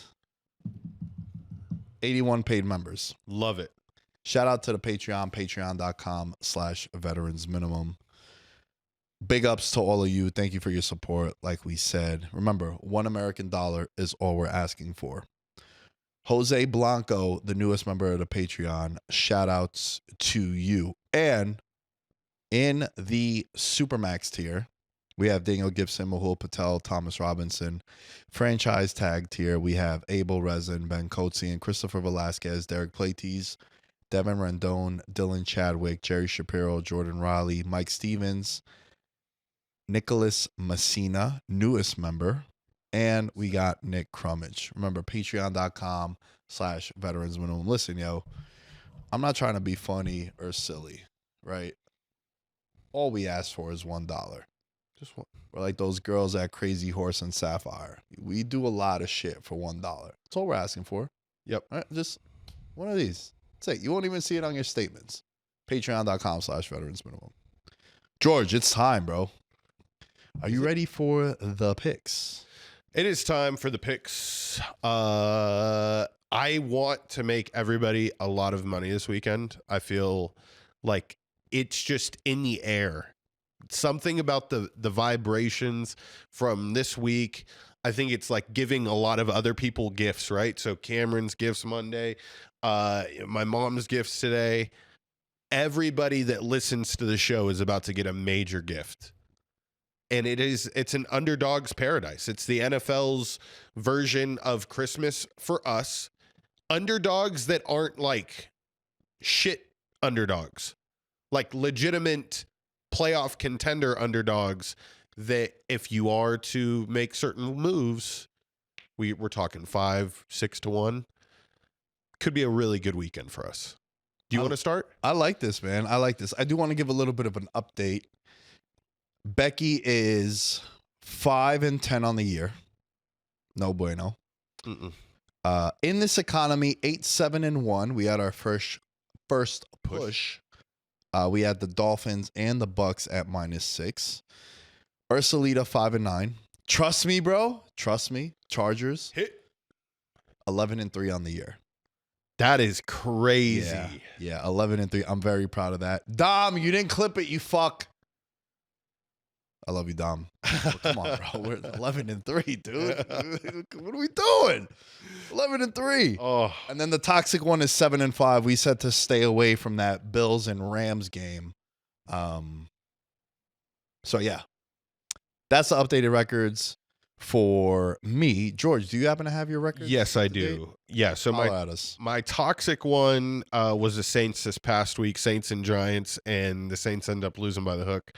81 paid members. Love it. Shout out to the Patreon, patreon.com/veteransminimum. Big ups to all of you. Thank you for your support. Like we said, remember, $1 American is all we're asking for. Jose Blanco, the newest member of the Patreon, shout outs to you. And in the Supermax tier, we have Daniel Gibson, Mehul Patel, Thomas Robinson. Franchise tag tier, we have Abel Rezin, Ben Coetzee, Christopher Velasquez, Derek Platees, Devin Rendon, Dylan Chadwick, Jerry Shapiro, Jordan Riley, Mike Stevens, Nicholas Messina, newest member, and we got Nick Crummage. Remember, patreon.com/veteransminimum. Listen, yo, I'm not trying to be funny or silly, right? All we ask for is $1. Just one. We're like those girls at Crazy Horse and Sapphire. We do a lot of shit for $1. That's all we're asking for. Yep. All right, just one of these. That's it. You won't even see it on your statements. Patreon.com/veteransminimum. George, it's time, bro. Are you ready for the picks? It is time for the picks. I want to make everybody a lot of money this weekend. I feel like it's just in the air. Something about the vibrations from this week. I think it's like giving a lot of other people gifts, right? So Cameron's gifts Monday, my mom's gifts today. Everybody that listens to the show is about to get a major gift. And it's an underdog's paradise. It's the NFL's version of Christmas for us. Underdogs that aren't like shit underdogs, like legitimate playoff contender underdogs that if you are to make certain moves, we're talking 5-6 to 1, could be a really good weekend for us. Do you want to start? I like this, man. I like this. I do want to give a little bit of an update. Becky is 5-10 on the year. No bueno. In this economy, 8-7-1. We had our first push. We had the Dolphins and the Bucks at -6. Ursulita 5-9. Trust me, bro. Trust me. Chargers Hit 11-3 on the year. That is crazy. Yeah, 11-3. I'm very proud of that. Dom, you didn't clip it, you fuck. I love you, Dom. Well, come on, bro. We're 11-3, dude. What are we doing? 11-3. Oh, And then the toxic one is 7-5. We said to stay away from that Bills and Rams game. So yeah, that's the updated records for me. George, do you happen to have your records? yes, I do. Yeah. So my toxic one was the Saints this past week, Saints and Giants, and the Saints end up losing by the hook.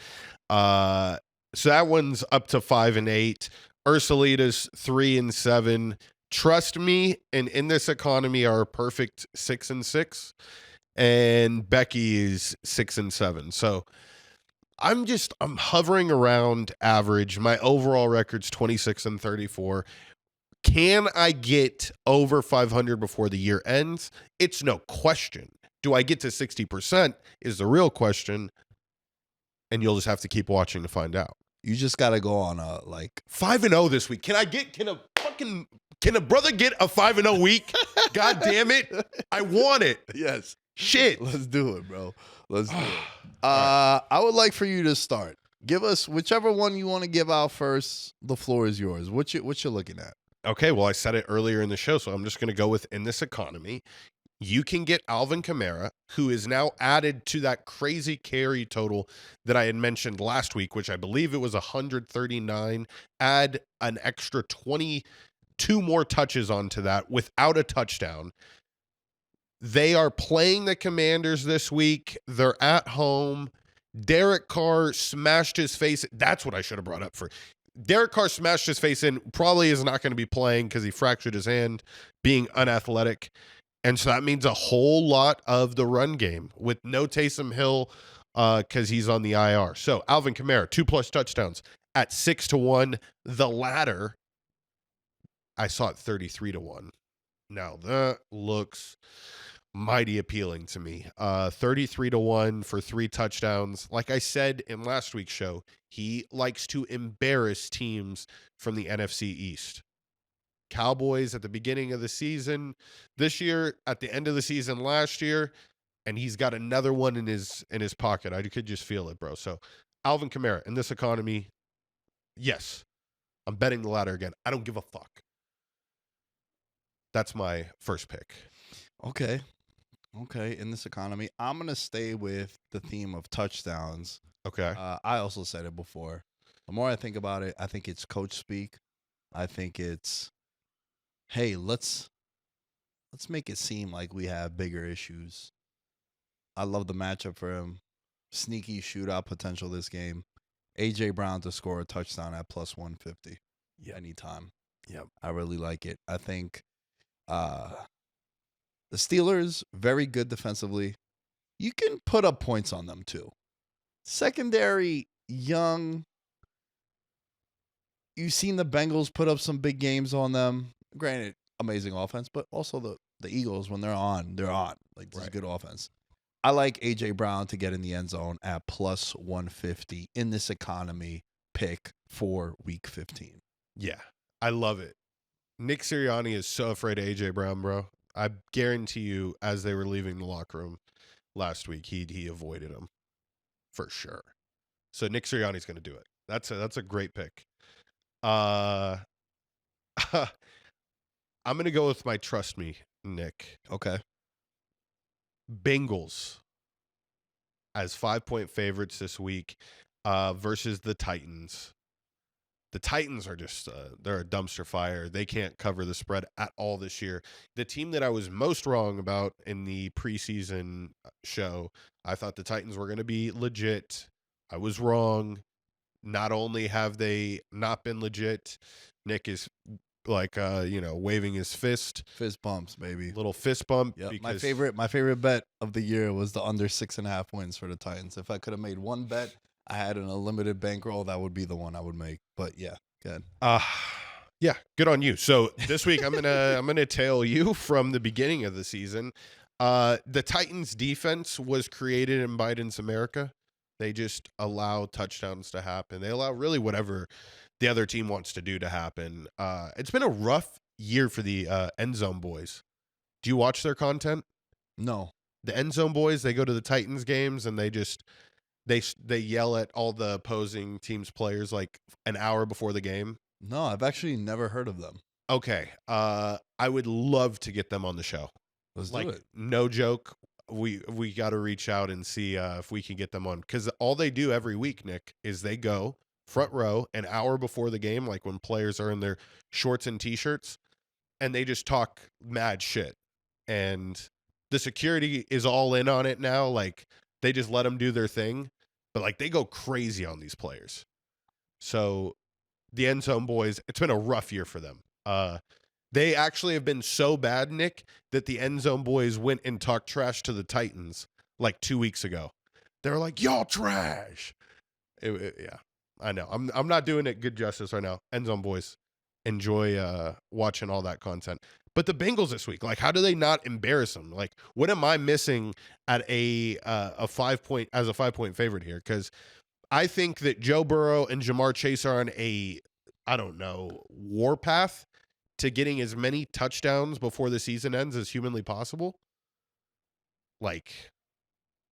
So that one's up to 5-8. Ursulita's 3-7. Trust me, and in this economy are a perfect 6-6, and Becky is 6-7. So I'm hovering around average. My overall record's 26-34. Can I get over 500 before the year ends? It's no question. Do I get to 60% is the real question, and you'll just have to keep watching to find out. You just got to go on 5-0 this week. Can a brother get a 5-0 week? God damn it. I want it. Yes. Shit. Let's do it, bro. Let's do it. I would like for you to start. Give us whichever one you want to give out first. The floor is yours. What you looking at? Okay, well, I said it earlier in the show, so I'm just going to go with in this economy. You can get Alvin Kamara, who is now added to that crazy carry total that I had mentioned last week, which I believe it was 139. Add an extra 22 more touches onto that without a touchdown. They are playing the Commanders this week. They're at home. Derek Carr smashed his face. That's what I should have brought up for. Derek Carr smashed his face in. Probably is not going to be playing because he fractured his hand, being unathletic. And so that means a whole lot of the run game with no Taysom Hill because he's on the IR. So Alvin Kamara, 2+ touchdowns at 6 to 1. The latter, I saw it 33 to 1. Now that looks mighty appealing to me. 33 to 1 for 3 touchdowns. Like I said in last week's show, he likes to embarrass teams from the NFC East. Cowboys at the beginning of the season this year, at the end of the season last year, and he's got another one in his pocket. I could just feel it, bro. So Alvin Kamara in this economy, yes, I'm betting the latter again. I don't give a fuck. That's my first pick. Okay. In this economy, I'm gonna stay with the theme of touchdowns. Okay. I also said it before. The more I think about it, I think it's coach speak. I think it's, hey, let's make it seem like we have bigger issues. I love the matchup for him. Sneaky shootout potential this game. AJ Brown to score a touchdown at +150. Yeah. Anytime. Yep. I really like it. I think the Steelers, very good defensively. You can put up points on them too. Secondary, young. You've seen the Bengals put up some big games on them. Granted, amazing offense, but also the Eagles, when they're on. Like, this is good offense. I like A.J. Brown to get in the end zone at +150 in this economy pick for Week 15. Yeah, I love it. Nick Sirianni is so afraid of A.J. Brown, bro. I guarantee you, as they were leaving the locker room last week, he avoided him for sure. So Nick Sirianni's going to do it. That's a great pick. I'm going to go with my trust me, Nick. Okay. Bengals as 5-point favorites this week versus the Titans. The Titans are just, they're a dumpster fire. They can't cover the spread at all this year. The team that I was most wrong about in the preseason show, I thought the Titans were going to be legit. I was wrong. Not only have they not been legit, Nick is like, waving his fist. Fist bumps, baby. Little fist bump. Yep. Because My favorite bet of the year was the under 6.5 wins for the Titans. If I could have made one bet, I had an unlimited bankroll, that would be the one I would make. But yeah, good. Yeah, good on you. So this week I'm gonna tail you from the beginning of the season. The Titans defense was created in Biden's America. They just allow touchdowns to happen. They allow really whatever the other team wants to do to happen. It's been a rough year for the End Zone Boys. Do you watch their content? No. The End Zone Boys, they go to the Titans games and they yell at all the opposing team's players like an hour before the game. No, I've actually never heard of them. Okay. I would love to get them on the show. Let's do it. No joke. We got to reach out and see if we can get them on, because all they do every week, Nick, is they go front row an hour before the game, like when players are in their shorts and t-shirts, and they just talk mad shit. And the security is all in on it now. Like, they just let them do their thing, but like they go crazy on these players. So the End Zone Boys, it's been a rough year for them. They actually have been so bad, Nick, that the End Zone Boys went and talked trash to the Titans like 2 weeks ago. They were like, "Y'all trash." Yeah, I know. I'm not doing it good justice right now. End Zone Boys, enjoy watching all that content. But the Bengals this week, like, how do they not embarrass them? Like, what am I missing at a 5-point favorite here? Because I think that Joe Burrow and Jamar Chase are on a, I don't know, warpath to getting as many touchdowns before the season ends as humanly possible. Like,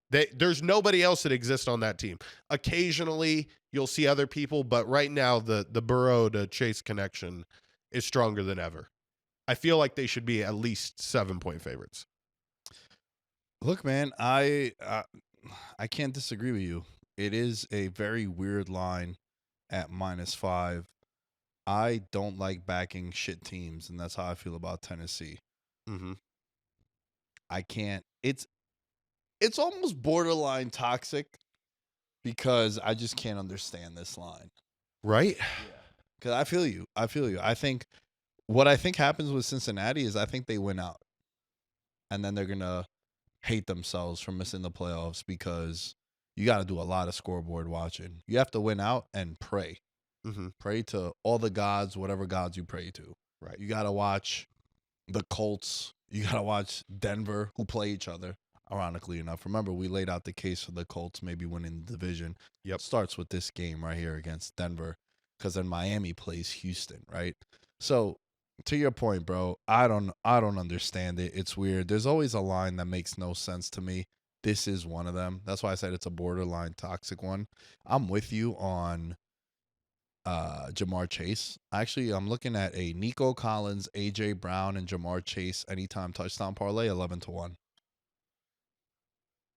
there's nobody else that exists on that team. Occasionally, you'll see other people, but right now, the Burrow to Chase connection is stronger than ever. I feel like they should be at least 7-point favorites. Look, man, I can't disagree with you. It is a very weird line at -5. I don't like backing shit teams, and that's how I feel about Tennessee. Mm-hmm. I can't. It's almost borderline toxic because I just can't understand this line. Right? Because I feel you. I think what I think happens with Cincinnati is I think they win out, and then they're gonna hate themselves for missing the playoffs because you got to do a lot of scoreboard watching. You have to win out and pray. Mm-hmm. Pray to all the gods, whatever gods you pray to. Right. You got to watch the Colts. You got to watch Denver, who play each other, ironically enough. Remember, we laid out the case for the Colts maybe winning the division. Yep. It starts with this game right here against Denver, because then Miami plays Houston, right? So, to your point, bro, I don't understand it. It's weird. There's always a line that makes no sense to me. This is one of them. That's why I said it's a borderline toxic one. I'm with you on Jamar Chase. Actually, I'm looking at a Nico Collins, AJ Brown, and Jamar Chase anytime touchdown parlay, 11-1.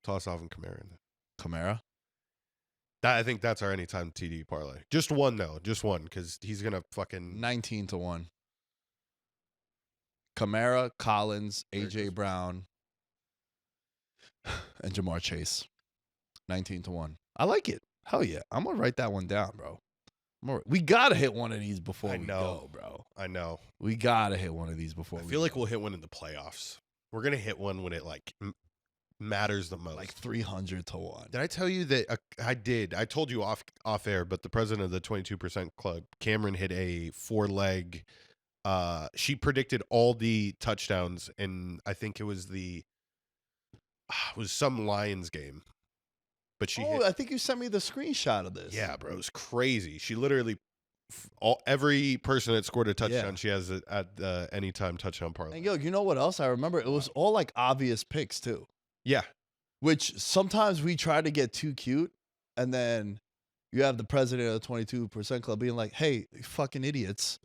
Toss off and Kamara in there. Kamara? I think that's our anytime TD parlay. Just one, though. Just one, because he's going to fucking... 19-1. Kamara, Collins, AJ Brown, and Jamar Chase. 19-1. I like it. Hell yeah. I'm going to write that one down, bro. We got to hit one of these before we go, bro. I know. We got to hit one of these before we go. I feel like we'll hit one in the playoffs. We're going to hit one when it, like, matters the most. Like 300-1. Did I tell you that I did? I told you off air, but the president of the 22% Club, Cameron, hit a 4-leg. She predicted all the touchdowns, and I think it was some Lions game. But she hit, I think you sent me the screenshot of this. Yeah, bro, it was crazy. She literally every person that scored a touchdown, she has it at anytime touchdown parlay. And yo, you know what else I remember? It was all like obvious picks too. Yeah. Which sometimes we try to get too cute, and then you have the president of the 22% Club being like, "Hey, you fucking idiots.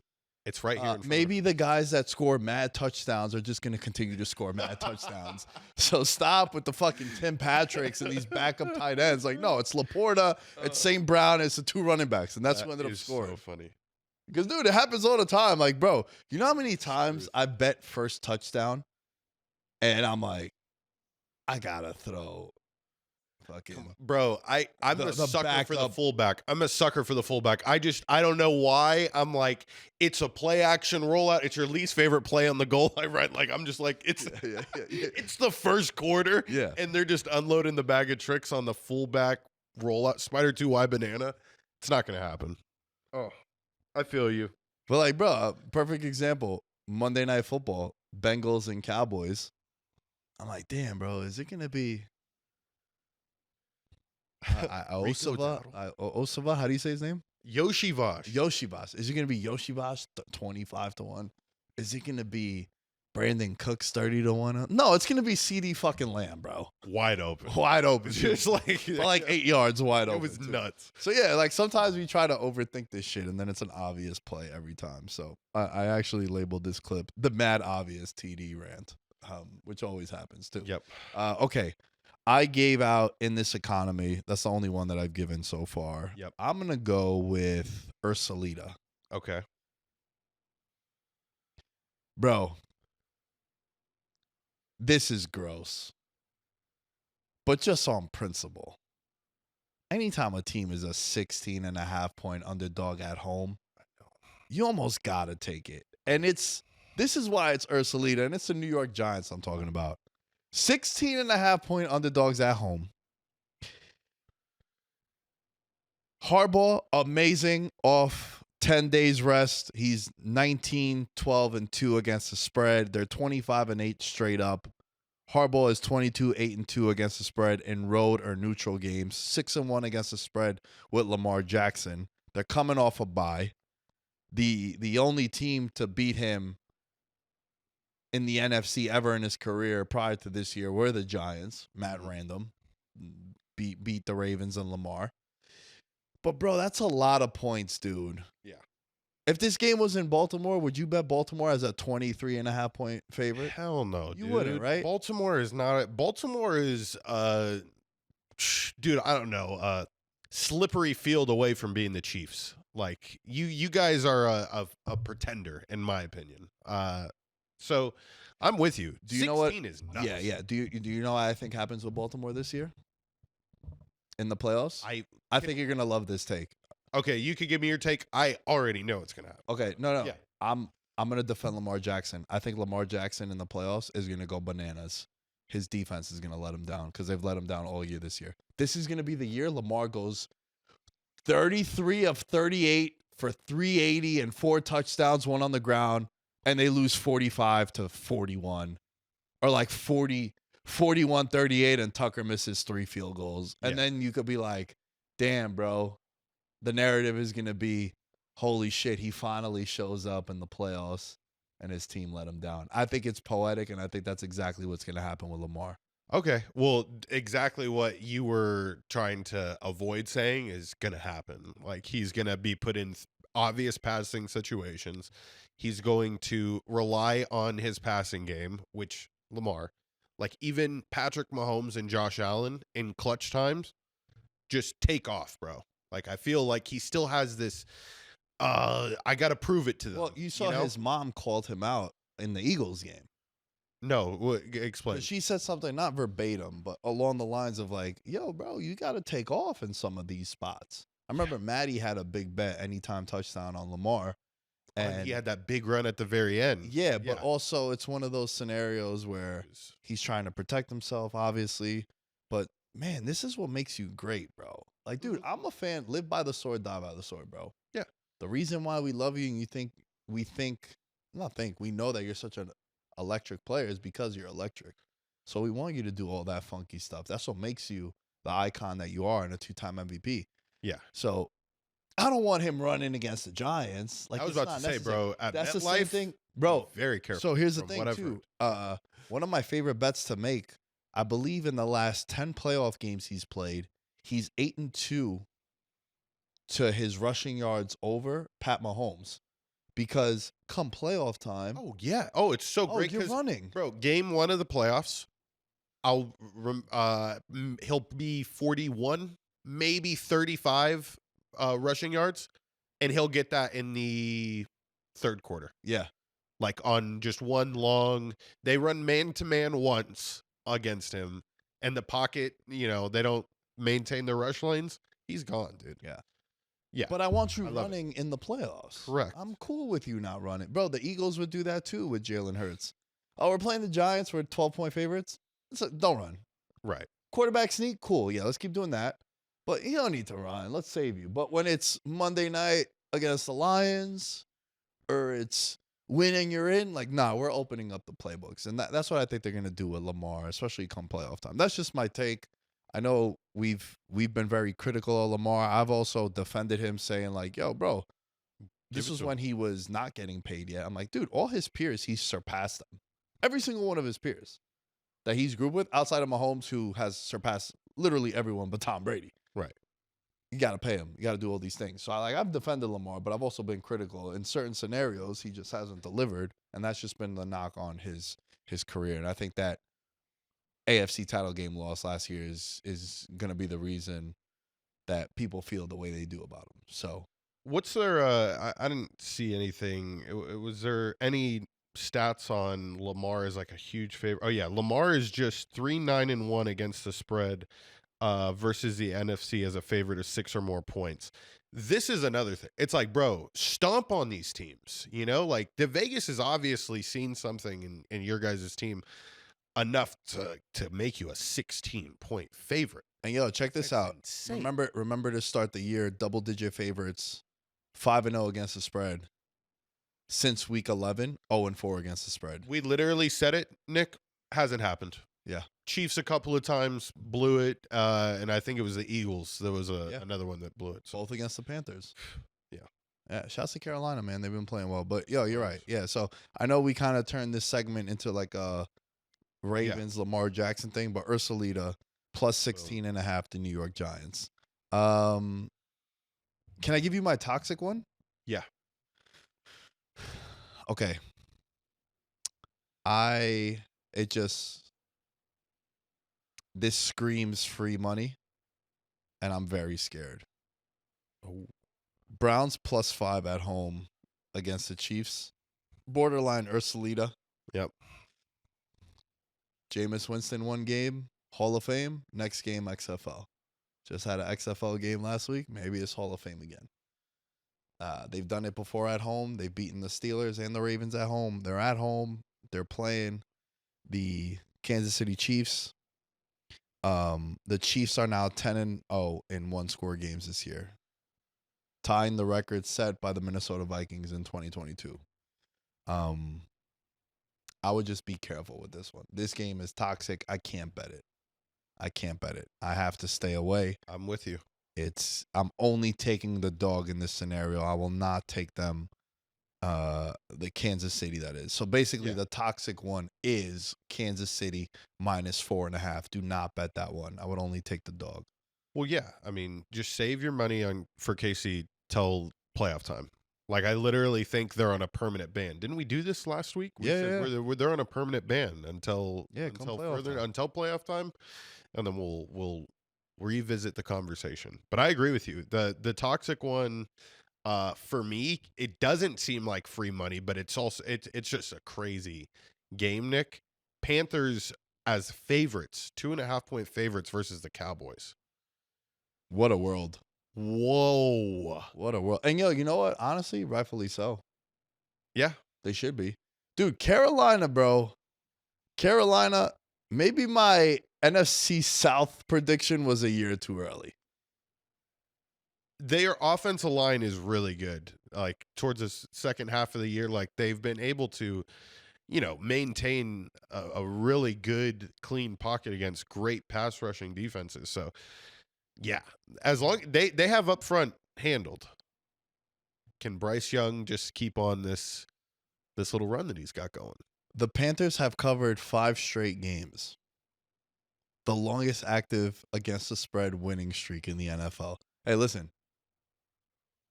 It's right here. Maybe the guys that score mad touchdowns are just going to continue to score mad touchdowns. So stop with the fucking Tim Patricks and these backup tight ends. Like, no, it's Laporta, it's St. Brown, it's the 2 running backs, and that's who ended up scoring. So funny. Because, dude, it happens all the time. Like, bro, you know how many times I bet first touchdown and I'm like, I gotta throw fucking Bro, I'm The a sucker for the backup. fullback. I'm a sucker for the fullback. I don't know why. I'm like, it's a play action rollout. It's your least favorite play on the goal line, right? Like, I'm just like, it's it's the first quarter. Yeah. And they're just unloading the bag of tricks on the fullback rollout. Spider 2Y banana. It's not gonna happen. Oh, I feel you. But like, bro, perfect example. Monday Night Football, Bengals and Cowboys. I'm like, damn, bro, is it gonna be Osava? Osava, how do you say his name? Yoshivash. Yoshivash. Is it gonna be Yoshivash 25-1? Is it gonna be Brandon Cooks 30-1? No, it's gonna be CD fucking Lamb, bro. Wide open. Wide open. Just like, For like 8 yards wide open. it was too. nuts. So yeah, like sometimes we try to overthink this shit, and then it's an obvious play every time. So I actually labeled this clip the mad obvious TD rant, which always happens too. Yep. Okay, I gave out in this economy. That's the only one that I've given so far. Yep. I'm gonna go with Ursulita, Okay. bro. This is gross, but just on principle. Anytime a team is a 16.5-point underdog at home, you almost gotta take it. And this is why it's Ursulita, and it's the New York Giants I'm talking about. 16.5-point underdogs at home. Harbaugh, amazing off 10 days rest. He's 19-12-2 against the spread. They're 25-8 straight up. Harbaugh is 22-8-2 against the spread in road or neutral games. 6-1 against the spread with Lamar Jackson. They're coming off a bye. The only team to beat him in the NFC ever in his career prior to this year were the Giants. Matt Random beat the Ravens and Lamar. But, bro, that's a lot of points, dude. Yeah. If this game was in Baltimore, would you bet Baltimore as a 23.5-point favorite? Hell no, You dude. wouldn't, right? Baltimore is not. Baltimore is, dude. I don't know. Slippery field away from being the Chiefs. Like you guys are a pretender, in my opinion. So I'm with you. Do you know what? 16 is nuts. Yeah. Do you know what I think happens with Baltimore this year in the playoffs? I think you're gonna love this take. Okay, you could give me your take. I already know it's gonna happen. Okay, no. Yeah. I'm gonna defend Lamar Jackson. I think Lamar Jackson in the playoffs is gonna go bananas. His defense is gonna let him down because they've let him down all year this year. This is gonna be the year Lamar goes 33 of 38 for 380 and 4 touchdowns, 1 on the ground, and they lose 45-41, or like 41-38, and Tucker misses 3 field goals, and then you could be like, damn, bro. The narrative is going to be, holy shit, he finally shows up in the playoffs and his team let him down. I think it's poetic, and I think that's exactly what's going to happen with Lamar. Okay, well, exactly what you were trying to avoid saying is gonna happen. Like he's gonna be put in obvious passing situations. He's going to rely on his passing game, which Lamar, like even Patrick Mahomes and Josh Allen in clutch times, just take off, bro. Like I feel like he still has this. I got to prove it to them. Well, you saw know? his mom called him out in the Eagles game. No, explain. She said something not verbatim, but along the lines of like, yo, bro, you got to take off in some of these spots. I remember Maddie had a big bet anytime touchdown on Lamar. And he had that big run at the very end. Yeah, but also it's one of those scenarios where he's trying to protect himself, obviously. But, man, this is what makes you great, bro. Like, dude, I'm a fan. Live by the sword, die by the sword, bro. Yeah. The reason why we love you and we know that you're such an electric player is because you're electric. So we want you to do all that funky stuff. That's what makes you the icon that you are and a 2-time MVP. Yeah. So I don't want him running against the Giants. Like I was about to say, bro, at that's the MetLife, same thing, bro. Very careful. So here's the thing, too. One of my favorite bets to make, I believe in the last 10 playoff games he's played, he's 8-2 to his rushing yards over Pat Mahomes. Because come playoff time, oh yeah, oh it's so great. You're running, bro. Game 1 of the playoffs, he'll be 41, maybe 35 rushing yards. and he'll get that in the third quarter. Yeah. Like on just one long, they run man-to-man once against him, and the pocket, they don't maintain the rush lanes. He's gone, dude. Yeah. Yeah. But I want you running in the playoffs. Correct. I'm cool with you not running. Bro, the Eagles would do that too with Jalen Hurts. Oh, we're playing the Giants. We're 12-point favorites. Don't run. Right. Quarterback sneak, cool. Yeah, let's keep doing that. But you don't need to run. Let's save you. But when it's Monday night against the Lions or it's winning you're in, like, nah, we're opening up the playbooks. And that's what I think they're going to do with Lamar, especially come playoff time. That's just my take. I know we've been very critical of Lamar. I've also defended him saying like, yo, bro, this was when he was not getting paid yet. I'm like, dude, all his peers, he's surpassed them. Every single one of his peers that he's grouped with outside of Mahomes, who has surpassed literally everyone but Tom Brady. Right. You got to pay him. You got to do all these things. So I've defended Lamar, but I've also been critical. In certain scenarios, he just hasn't delivered. And that's just been the knock on his career. And I think that AFC title game loss last year is going to be the reason that people feel the way they do about him. So what's their, I didn't see anything. Was there any stats on Lamar as like a huge favorite? Oh yeah. Lamar is just 3-9-1 against the spread versus the NFC as a favorite of 6 or more points. This is another thing. It's like, bro, stomp on these teams, like the Vegas has obviously seen something in your guys' team enough to make you a 16-point favorite. And yo, check this out. Insane. Remember to start the year, double-digit favorites, 5-0 against the spread. Since week 11, 0-4 against the spread. We literally said it, Nick. Hasn't happened. Yeah. Chiefs a couple of times blew it, and I think it was the Eagles. There was another one that blew it. So. Both against the Panthers. Yeah. Shouts to Carolina, man. They've been playing well. But, yo, you're right. Yeah, so I know we kind of turned this segment into like a Ravens, Lamar Jackson thing, but Ursulita plus 16.5 the New York Giants. Can I give you my toxic one? Yeah. Okay. This screams free money, and I'm very scared. Oh. Browns plus 5 at home against the Chiefs. Borderline Ursulita. Yep. Jameis Winston one game, Hall of Fame. Next game, XFL. Just had an XFL game last week. Maybe it's Hall of Fame again. They've done it before at home. They've beaten the Steelers and the Ravens at home. They're at home. They're playing the Kansas City Chiefs. The Chiefs are now 10-0 in one-score games this year, tying the record set by the Minnesota Vikings in 2022. I would just be careful with this one. This game is toxic. I can't bet it. I have to stay away. I'm with you. I'm only taking the dog in this scenario. I will not take them, the Kansas City, that is. So basically the toxic one is Kansas City minus 4.5. Do not bet that one. I would only take the dog. Well, yeah. I mean, just save your money for KC till playoff time. Like, I literally think they're on a permanent ban. Didn't we do this last week? They're on a permanent ban until playoff time, and then we'll revisit the conversation. But I agree with you. The toxic one, for me, it doesn't seem like free money, but it's just a crazy game, Nick. Panthers as favorites, 2.5-point favorites versus the Cowboys. What a world. Whoa. What a world. And, yo, you know what? Honestly, rightfully so. Yeah. They should be. Dude, Carolina, bro. Carolina, maybe my NFC South prediction was a year too early. Their offensive line is really good. Like, towards the second half of the year, like, they've been able to, maintain a really good, clean pocket against great pass rushing defenses. So, yeah, as long they have up front handled. Can Bryce Young just keep on this little run that he's got going? The Panthers have covered 5 straight games. The longest active against the spread winning streak in the NFL. Hey, listen.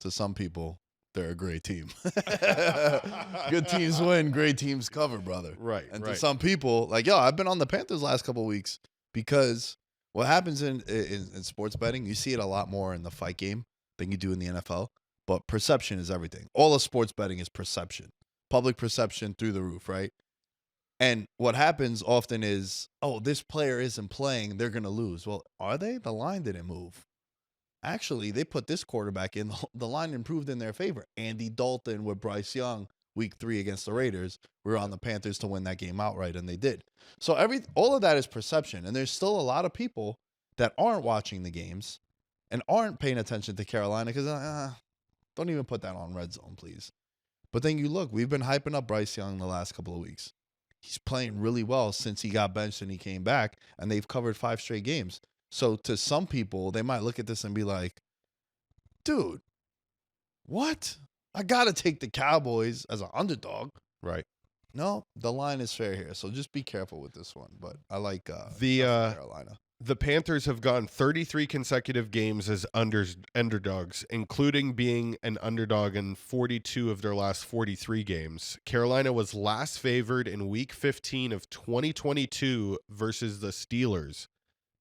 To some people, they're a great team. Good teams win, great teams cover, brother. Right. And to some people, like, yo, I've been on the Panthers last couple of weeks because what happens in sports betting, you see it a lot more in the fight game than you do in the NFL. but perception is everything. All of sports betting is perception. Public perception through the roof, right? And what happens often is, oh, this player isn't playing, they're going to lose. Well, are they? The line didn't move. Actually, they put this quarterback in. The line improved in their favor. Andy Dalton with Bryce Young, week 3 against the Raiders. We were on the Panthers to win that game outright, and they did. So all of that is perception. And there's still a lot of people that aren't watching the games and aren't paying attention to Carolina because don't even put that on Red Zone, please. But then you look, we've been hyping up Bryce Young the last couple of weeks. He's playing really well since he got benched and he came back, and they've covered 5 straight games. So to some people, they might look at this and be like, dude, what? I got to take the Cowboys as an underdog. Right. No, the line is fair here. So just be careful with this one. But I like Carolina. The Panthers have gone 33 consecutive games as underdogs, including being an underdog in 42 of their last 43 games. Carolina was last favored in Week 15 of 2022 versus the Steelers.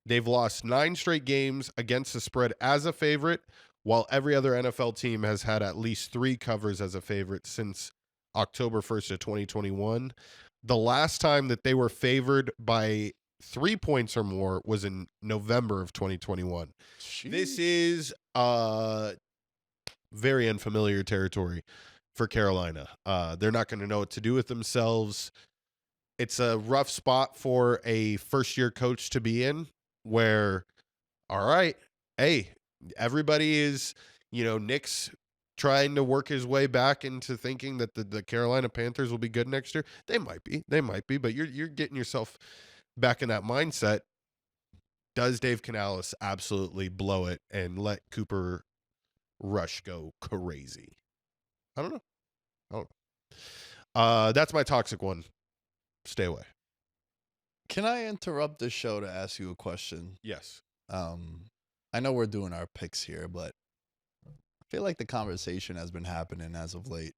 They've lost 9 straight games against the spread as a favorite, while every other NFL team has had at least 3 covers as a favorite since October 1st of 2021. The last time that they were favored by 3 points or more was in November of 2021. Jeez. This is very unfamiliar territory for Carolina. They're not going to know what to do with themselves. It's a rough spot for a first-year coach to be in, where, all right, hey, everybody is, Nick's trying to work his way back into thinking that the Carolina Panthers will be good next year. They might be, but you're getting yourself back in that mindset. Does Dave Canales absolutely blow it and let Cooper Rush go crazy? I don't know. That's my toxic one. Stay away. Can I interrupt the show to ask you a question? Yes. I know we're doing our picks here, but I feel like the conversation has been happening as of late.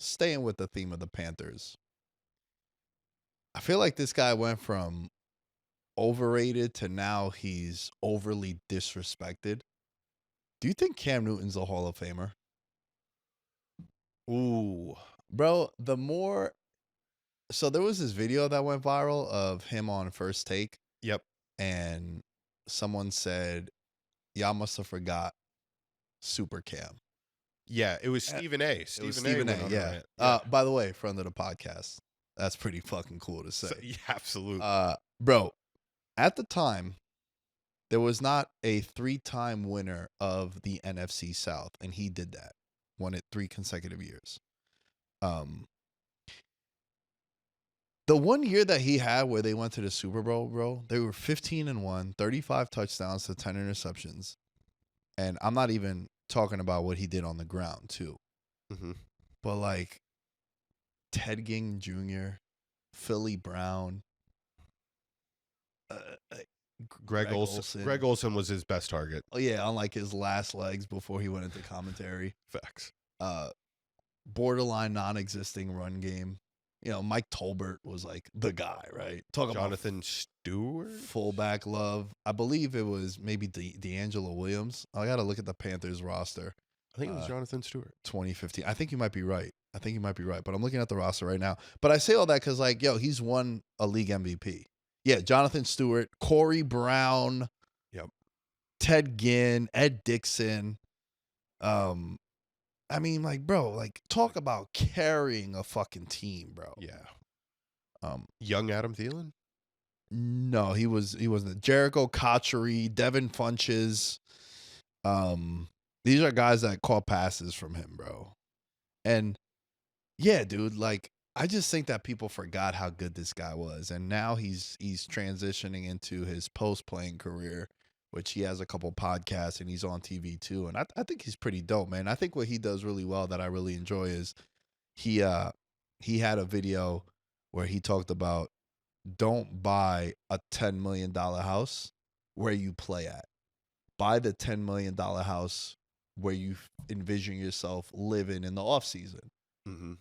Staying with the theme of the Panthers. I feel like this guy went from overrated to now he's overly disrespected. Do you think Cam Newton's a Hall of Famer? Ooh. Bro, so there was this video that went viral of him on First Take. Yep. And someone said, y'all must have forgot Super Cam. Yeah, it was Stephen A. Stephen A, yeah. By the way, friend of the podcast. That's pretty fucking cool to say. Yeah, absolutely. Bro, at the time, there was not a 3-time winner of the NFC South, and he did that. Won it 3 consecutive years. The one year that he had where they went to the Super Bowl, bro, they were 15-1, 35 touchdowns to 10 interceptions. And I'm not even talking about what he did on the ground, too. Mm-hmm. But, like, Ted Ginn Jr., Philly Brown, Greg Olsen. Greg Olsen was his best target. Oh, yeah, on, like, his last legs before he went into commentary. Facts. Borderline non-existing run game. Mike Tolbert was like the guy, right? Talk about Jonathan Stewart, fullback love. I believe it was maybe D'Angelo Williams. I got to look at the Panthers roster. I think it was Jonathan Stewart. 2015. I think you might be right. But I'm looking at the roster right now. But I say all that because, like, he's won a league MVP. Yeah, Jonathan Stewart, Corey Brown, yep, Ted Ginn, Ed Dixon. I mean, like, bro, like, talk about carrying a fucking team, bro. Yeah. Young Adam Thielen? No, he wasn't. Jericho Cotchery, Devin Funches. These are guys that caught passes from him, bro. And yeah, dude, like, I just think that people forgot how good this guy was. And now he's transitioning into his post-playing career, which he has a couple podcasts and he's on TV too. And I think he's pretty dope, man. I think what he does really well that I really enjoy is he had a video where he talked about don't buy a $10 million house where you play at. Buy the $10 million house where you envision yourself living in the off season. Mm-hmm.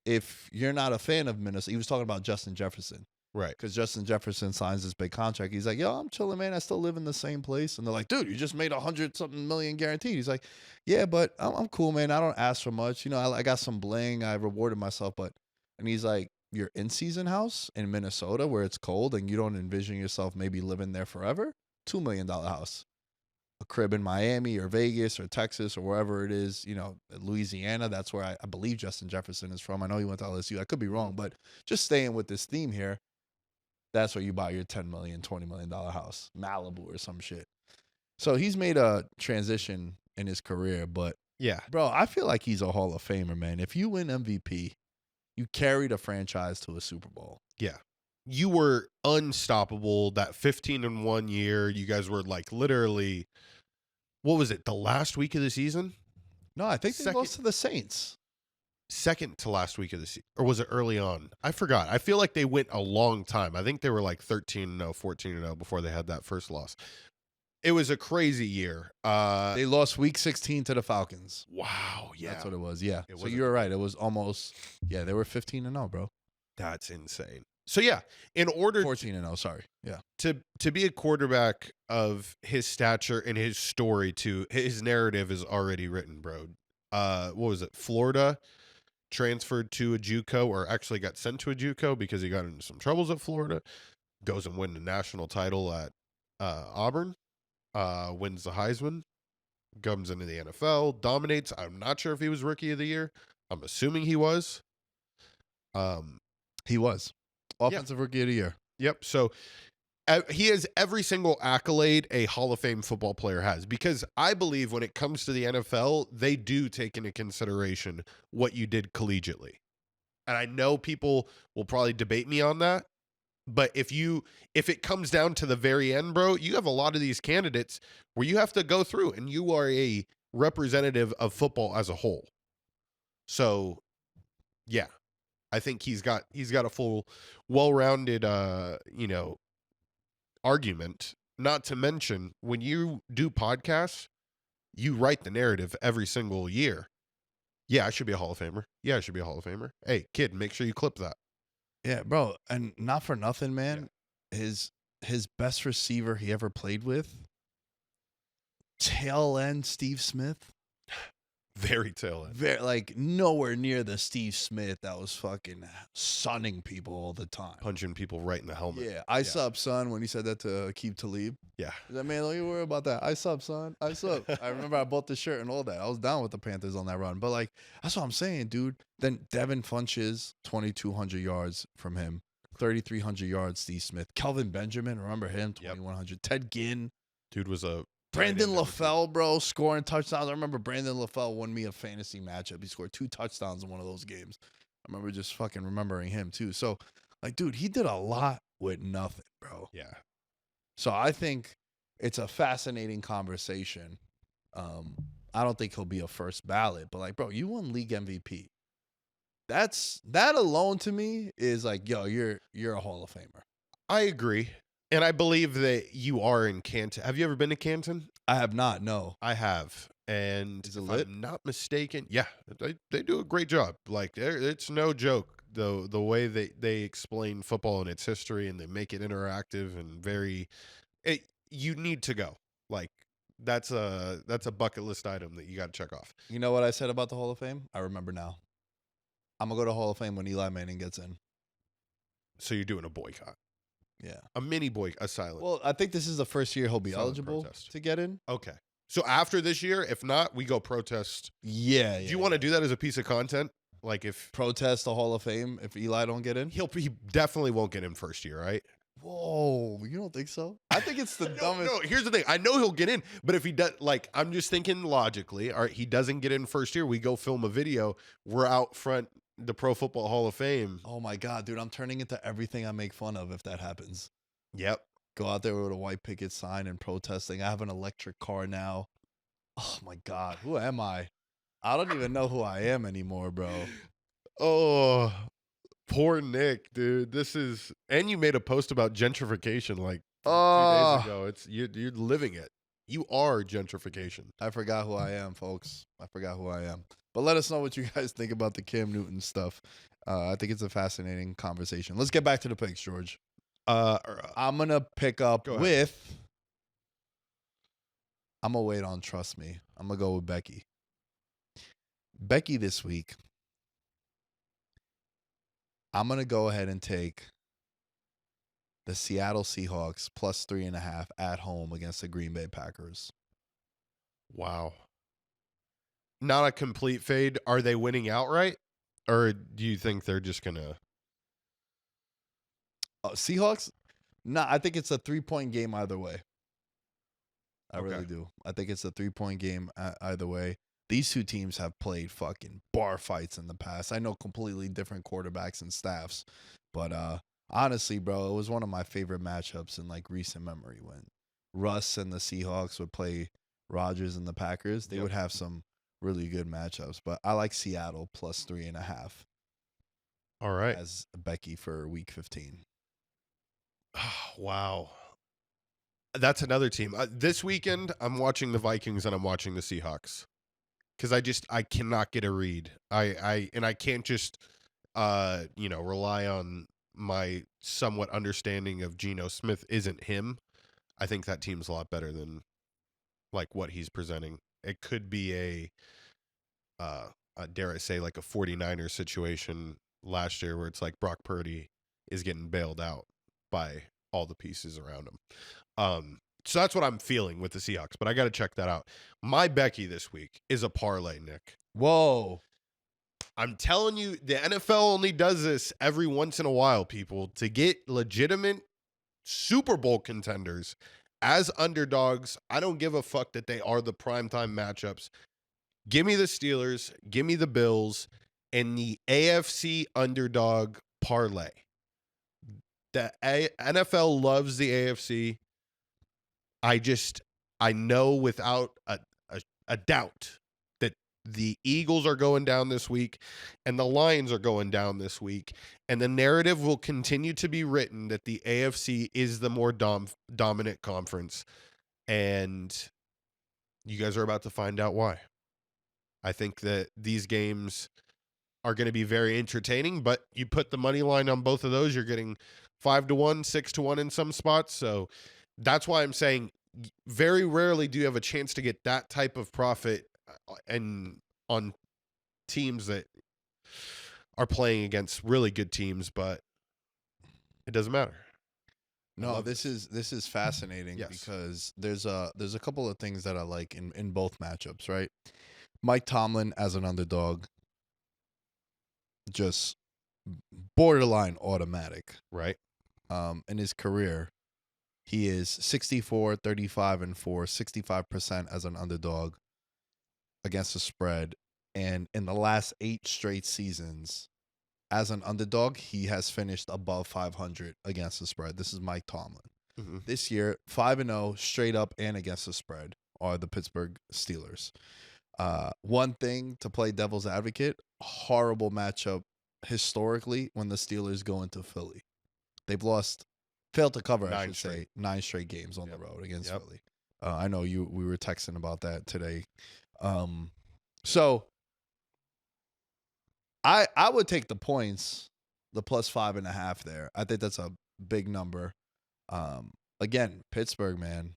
If you're not a fan of Minnesota, he was talking about Justin Jefferson. Right. Because Justin Jefferson signs this big contract. He's like, yo, I'm chilling, man. I still live in the same place. And they're like, dude, you just made 100-something million guaranteed. He's like, yeah, but I'm cool, man. I don't ask for much. You know, I got some bling. I rewarded myself. And he's like, your in-season house in Minnesota where it's cold and you don't envision yourself maybe living there forever? $2 million house. A crib in Miami or Vegas or Texas or wherever it is, you know, Louisiana. That's where I believe Justin Jefferson is from. I know he went to LSU. I could be wrong, but just staying with this theme here, that's where you buy your $10 million, $20 million house, Malibu or some shit. So he's made a transition in his career, but Yeah. bro, I feel like he's a Hall of Famer, man. If you win MVP, you carried a franchise to a Super Bowl. Yeah. You were unstoppable that 15-1 year. You guys were like literally, what was it? The last week of the season? No, I think they lost to the Saints. Second to last week of the season. Or was it early on? I forgot. I feel like they went a long time. I think they were like 13-0, 14-0 before they had that first loss. It was a crazy year. They lost week 16 to the Falcons. Wow. Yeah. That's what it was. Yeah. So wasn't- you were right. It was almost, yeah, they were 15-0, bro. That's insane. So yeah, in order 14-0, sorry. Yeah. to be a quarterback of his stature and his story too, his narrative is already written, bro. What was it? Florida transferred to a JUCO, or actually got sent to a JUCO because he got into some troubles at Florida. Goes and wins the national title at Auburn. Wins the Heisman. Comes into the NFL. Dominates. I'm not sure if he was Rookie of the Year. I'm assuming he was. He was. Offensive Rookie of the Year. Yep. So he has every single accolade a Hall of Fame football player has, because I believe when it comes to the NFL, they do take into consideration what you did collegiately. And I know people will probably debate me on that, but if it comes down to the very end, bro, you have a lot of these candidates where you have to go through and you are a representative of football as a whole. So, yeah. I think he's got a full, well-rounded, argument. Not to mention, when you do podcasts, you write the narrative every single year. Yeah, I should be a Hall of Famer. Yeah, I should be a Hall of Famer. Hey, kid, make sure you clip that. Yeah, bro. And not for nothing, man. Yeah. His best receiver he ever played with, tail end Steve Smith. Very tail end. Very, like, nowhere near the Steve Smith that was fucking sunning people all the time. Punching people right in the helmet. Yeah, I sup, son, when he said that to Aqib Talib. Yeah. He's like, man, don't you worry about that. I sup, son. I sup. I remember I bought the shirt and all that. I was down with the Panthers on that run. But, like, that's what I'm saying, dude. Then Devin Funches, 2,200 yards from him. 3,300 yards, Steve Smith. Kelvin Benjamin, remember him? 2,100. Yep. Ted Ginn. Dude was a... Brandon LaFell, bro, scoring touchdowns. I remember Brandon LaFell won me a fantasy matchup. He scored 2 touchdowns in one of those games. I remember just fucking remembering him, too. So, like, dude, he did a lot with nothing, bro. Yeah. So I think it's a fascinating conversation. I don't think he'll be a first ballot, but, like, bro, you won league MVP. That alone to me is like, yo, you're a Hall of Famer. I agree. And I believe that you are in Canton. Have you ever been to Canton? I have not, no. I have. And is it if lit? I'm not mistaken, yeah, they do a great job. Like, it's no joke, the way they explain football and its history, and they make it interactive and you need to go. Like, that's a bucket list item that you got to check off. You know what I said about the Hall of Fame? I remember now. I'm going to go to Hall of Fame when Eli Manning gets in. So you're doing a boycott. Yeah. A mini boycott, a silent. Well, I think this is the first year he'll be Silent eligible protest. to get in. Okay. So after this year, if not, we go protest. Yeah. Do you want to do that as a piece of content? Like, if protest the Hall of Fame if Eli don't get in? he definitely won't get in first year, right? Whoa, you don't think so? I think it's the dumbest. No, here's the thing. I know he'll get in, but if he does, like, I'm just thinking logically, all right, he doesn't get in first year, we go film a video, we're out front the Pro Football Hall of Fame. Oh my God, dude, I'm turning into everything I make fun of if that happens. Yep. Go out there with a white picket sign and protesting. I have an electric car now. Oh my God, who am I? I don't even know who I am anymore, bro. Oh, poor Nick, dude. And you made a post about gentrification like 2 days ago. You're living it. You are gentrification. I forgot who I am, folks. I forgot who I am. But let us know what you guys think about the Cam Newton stuff. I think it's a fascinating conversation. Let's get back to the picks, George. I'm going to pick up with... I'm going to wait on Trust Me. I'm going to go with Becky. Becky this week, I'm going to go ahead and take the Seattle Seahawks plus 3.5 at home against the Green Bay Packers. Wow. Not a complete fade. Are they winning outright? Or do you think they're just going to... Seahawks? No, I think it's a 3-point game either way. I Okay. really do. I think it's a 3-point game either way. These two teams have played fucking bar fights in the past. I know completely different quarterbacks and staffs, but honestly, bro, it was one of my favorite matchups in like recent memory when Russ and the Seahawks would play Rodgers and the Packers. They would have some really good matchups, but I like Seattle plus 3.5. All right. As Becky for week 15. Wow. That's another team. This weekend, I'm watching the Vikings and I'm watching the Seahawks. Because I cannot get a read. I can't just rely on my somewhat understanding of Geno Smith isn't him. I think that team's a lot better than like what he's presenting. It could be a dare I say like a 49ers situation last year where it's like Brock Purdy is getting bailed out by all the pieces around him. So that's what I'm feeling with the Seahawks, but I got to check that out. My Becky this week is a parlay, Nick. Whoa. I'm telling you, the NFL only does this every once in a while, people, to get legitimate Super Bowl contenders as underdogs. I don't give a fuck that they are the primetime matchups. Give me the Steelers, give me the Bills, and the AFC underdog parlay. The NFL loves the AFC. I know without a doubt that the Eagles are going down this week and the Lions are going down this week. And the narrative will continue to be written that the AFC is the more dominant conference. And you guys are about to find out why. I think that these games are going to be very entertaining, but you put the money line on both of those, you're getting 5-1, 6-1 in some spots. So that's why I'm saying very rarely do you have a chance to get that type of profit and on teams that are playing against really good teams, but it doesn't matter. No, this is fascinating because there's a couple of things that I like in both matchups, right? Mike Tomlin as an underdog, just borderline automatic, right? In his career, he is 64, 35, and 4, 65% as an underdog against the spread. And in the last 8 straight seasons, as an underdog, he has finished above 500 against the spread. This is Mike Tomlin. Mm-hmm. This year, 5-0 straight up and against the spread are the Pittsburgh Steelers. One thing to play devil's advocate, horrible matchup historically when the Steelers go into Philly. They've failed to cover, 9 straight games on the road against Philly. I know we were texting about that today. So I would take the points, the plus 5.5 there. I think that's a big number. Again, Pittsburgh, man,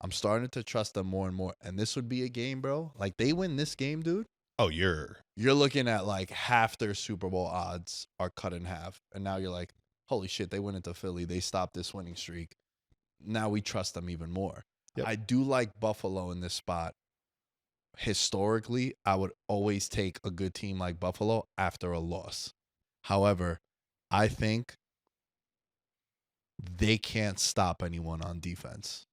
I'm starting to trust them more and more. And this would be a game, bro. Like, they win this game, dude. Oh, you're looking at like half their Super Bowl odds are cut in half. And now you're like, holy shit, they went into Philly. They stopped this winning streak. Now we trust them even more. Yep. I do like Buffalo in this spot. Historically, I would always take a good team like Buffalo after a loss. However, I think they can't stop anyone on defense.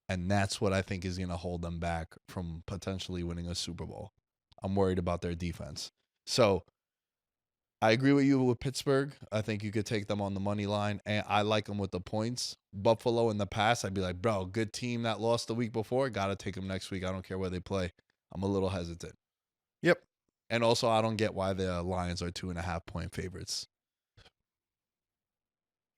And that's what I think is going to hold them back from potentially winning a Super Bowl. I'm worried about their defense. So I agree with you with Pittsburgh. I think you could take them on the money line, and I like them with the points. Buffalo in the past, I'd be like, bro, good team that lost the week before. Got to take them next week. I don't care where they play. I'm a little hesitant. Yep. And also, I don't get why the Lions are 2.5-point favorites.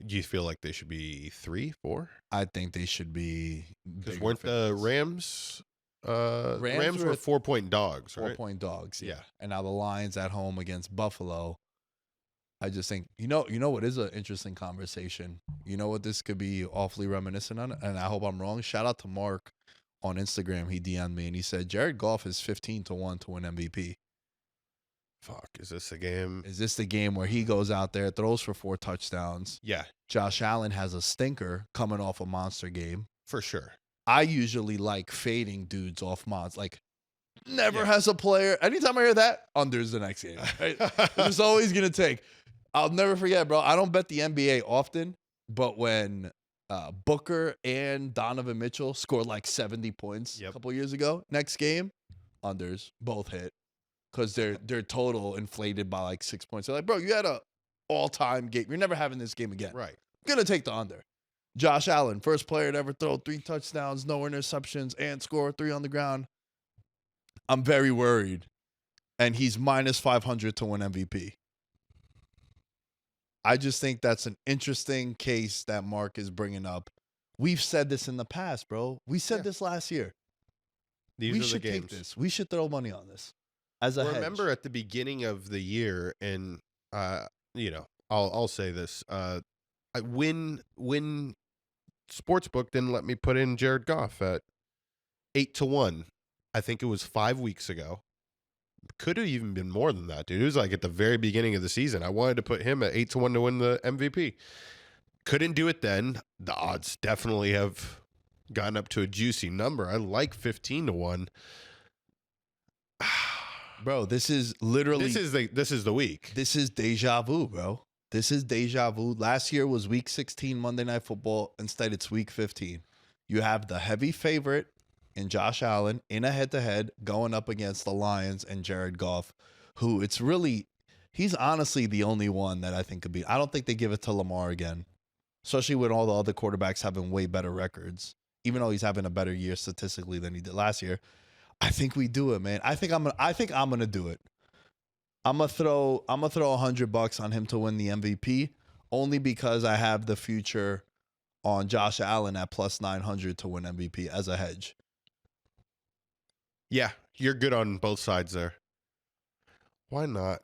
Do you feel like they should be 3, 4? I think they should be. Because weren't the Rams? Rams were 4-point dogs, right? 4-point dogs, Yeah. And now the Lions at home against Buffalo. I just think you know what is an interesting conversation. You know what this could be awfully reminiscent on, and I hope I'm wrong. Shout out to Mark on Instagram. He DM'd me and he said Jared Goff is 15-1 to win MVP. Fuck, is this a game? Is this the game where he goes out there, throws for 4 touchdowns? Yeah, Josh Allen has a stinker coming off a monster game. for sure. I usually like fading dudes off mods. Like, never has a player. Anytime I hear that, under's the next game. Right? It's always going to take. I'll never forget, bro. I don't bet the NBA often, but when Booker and Donovan Mitchell scored like 70 points a couple years ago, next game, unders both hit because they're total inflated by like 6 points. They're like, bro, you had a all-time game. You're never having this game again. Right. I'm going to take the under. Josh Allen, first player to ever throw 3 touchdowns, no interceptions, and score 3 on the ground. I'm very worried. And he's minus 500 to win MVP. I just think that's an interesting case that Mark is bringing up. We've said this in the past, bro. We said this last year. We should take this. We should throw money on this as a hedge. Remember at the beginning of the year, and I'll say this: when Sportsbook didn't let me put in Jared Goff at 8-1, I think it was 5 weeks ago. Could have even been more than that, dude. It was like at the very beginning of the season. I wanted to put him at 8-1 to win the MVP. Couldn't do it then. The odds definitely have gotten up to a juicy number. I like 15-1. Bro, this is literally this is the week. This is deja vu, bro. This is deja vu. Last year was week 16 Monday Night Football. Instead, it's week 15. You have the heavy favorite in Josh Allen in a head-to-head going up against the Lions and Jared Goff, who he's honestly the only one that I think could be. I don't think they give it to Lamar again, especially with all the other quarterbacks having way better records, even though he's having a better year statistically than he did last year. I think we do it, man. I think I'm gonna do it. I'm gonna throw $100 on him to win the MVP, only because I have the future on Josh Allen at plus 900 to win MVP as a hedge. Yeah, you're good on both sides there. Why not?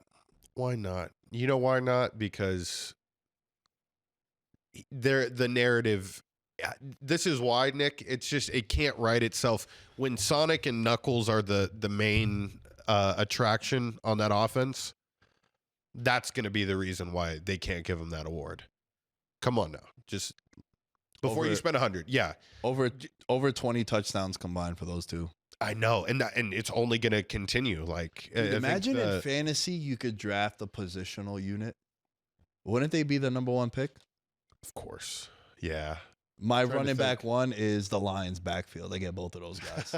Why not? You know why not? Because the narrative. This is why, Nick. It's just it can't write itself when Sonic and Knuckles are the main attraction on that offense. That's going to be the reason why they can't give him that award. Come on now, just before you spend 100. Yeah, over 20 touchdowns combined for those two. I know, and it's only going to continue. Like, dude, imagine in fantasy you could draft a positional unit. Wouldn't they be the number 1 pick? Of course, yeah. My running back one is the Lions backfield. They get both of those guys.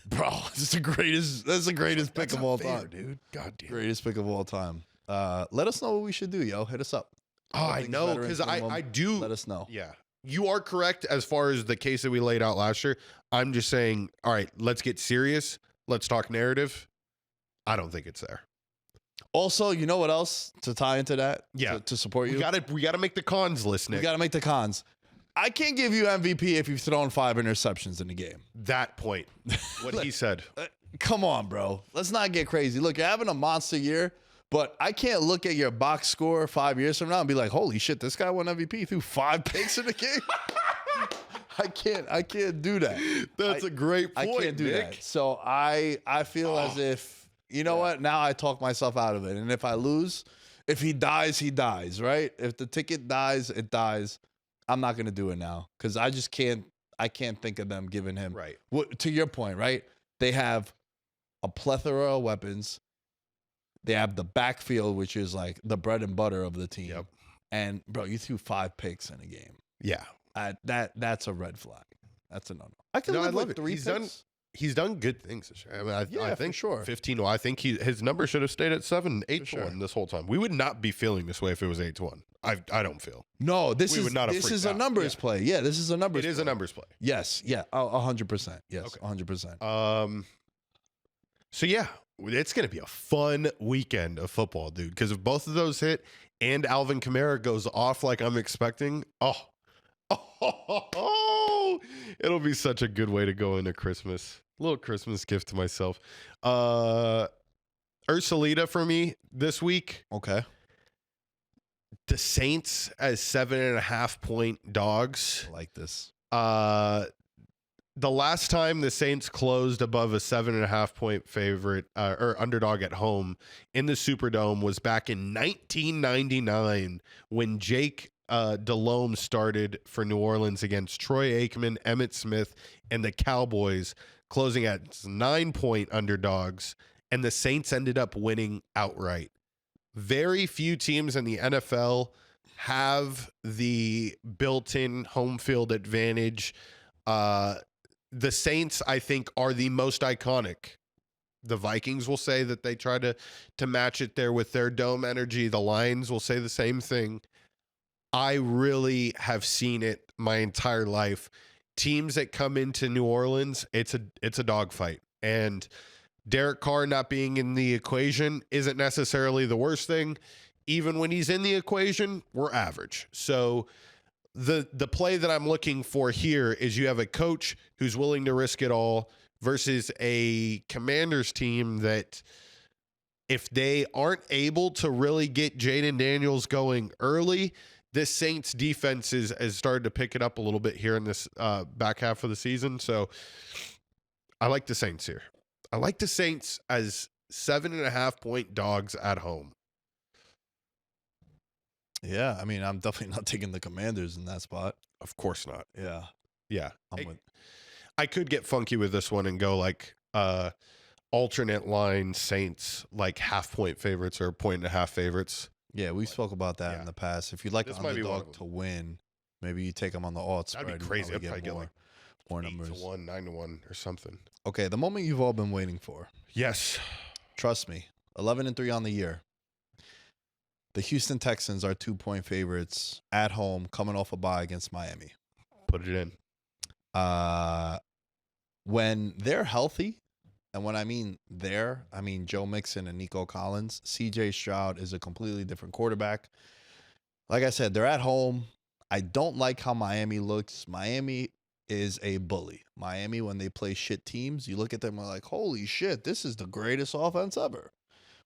Bro, that's the greatest pick of all time, dude. God damn. Greatest pick of all time. Let us know what we should do, yo. Hit us up. Oh, I know, because I do. Let us know. Yeah. You are correct as far as the case that we laid out last year. I'm just saying, all right, let's get serious. Let's talk narrative. I don't think it's there. Also, you know what else to tie into that? Yeah. To support you? We gotta make the cons list, Nick. We got to make the cons. I can't give you MVP if you've thrown 5 interceptions in the game. That point. What he said. Come on, bro. Let's not get crazy. Look, you're having a monster year, but I can't look at your box score 5 years from now and be like, holy shit, this guy won MVP. He threw 5 picks in the game. I can't do that. That's a great point, I can't do Nick. that. So I feel as if, you know what? Now I talk myself out of it. And if I lose, if he dies, he dies, right? If the ticket dies, it dies. I'm not going to do it now because I just can't. I can't think of them giving him. Right. To your point, right? They have a plethora of weapons. They have the backfield, which is like the bread and butter of the team. Yep. And bro, you threw 5 picks in a game. Yeah. That's a red flag. That's a no-no. I can No, live I love with it. 3 picks. He's done good things this year. I mean, I think for sure. 15. I think his number should have stayed at 7, 8 For sure. this whole time. We would not be feeling this way if it was 8-1. I don't feel. No, this We is would not have this freaked is a out. numbers Yeah. play. Yeah, this is a numbers. It is play. a numbers play. Yes, yeah, 100%. Yes, Okay. 100%. So yeah, it's going to be a fun weekend of football, dude. Because if both of those hit and Alvin Kamara goes off like I'm expecting, it'll be such a good way to go into Christmas. A little Christmas gift to myself. Ursulita for me this week. Okay. The Saints as 7.5 point dogs. I like this. The last time the Saints closed above a 7.5 point favorite or underdog at home in the Superdome was back in 1999 when Jake Delhomme started for New Orleans against Troy Aikman, Emmitt Smith, and the Cowboys, closing at 9 point underdogs, and the Saints ended up winning outright. Very few teams in the NFL have the built-in home field advantage. The Saints, I think, are the most iconic. The Vikings will say that they try to match it there with their dome energy. The Lions will say the same thing. I really have seen it my entire life. Teams that come into New Orleans, it's a dogfight. And Derek Carr not being in the equation isn't necessarily the worst thing. Even when he's in the equation, we're average. So the play that I'm looking for here is you have a coach who's willing to risk it all versus a Commanders team that if they aren't able to really get Jaden Daniels going early, this Saints defense has started to pick it up a little bit here in this back half of the season. So I like the Saints here. I like the Saints as 7.5 point dogs at home. Yeah, I mean, I'm definitely not taking the Commanders in that spot. Of course not. Yeah. Yeah. I'm with. I could get funky with this one and go like alternate line Saints, like 1/2 point favorites or 1.5 favorites. Yeah, we spoke about that in the past. If you'd like This an might be one underdog of to win, maybe you take them on the alt spread. That'd be crazy. And I'd probably get more, like more 8-1, numbers. 9-1 or something. Okay, the moment you've all been waiting for. Yes. Trust me, 11-3 on the year. The Houston Texans are 2-point favorites at home, coming off a bye against Miami. Put it in. When they're healthy, and when I mean Joe Mixon and Nico Collins, CJ Stroud is a completely different quarterback. Like I said, they're at home. I don't like how Miami looks. Miami is a bully. Miami, when they play shit teams, you look at them and like, holy shit, this is the greatest offense ever.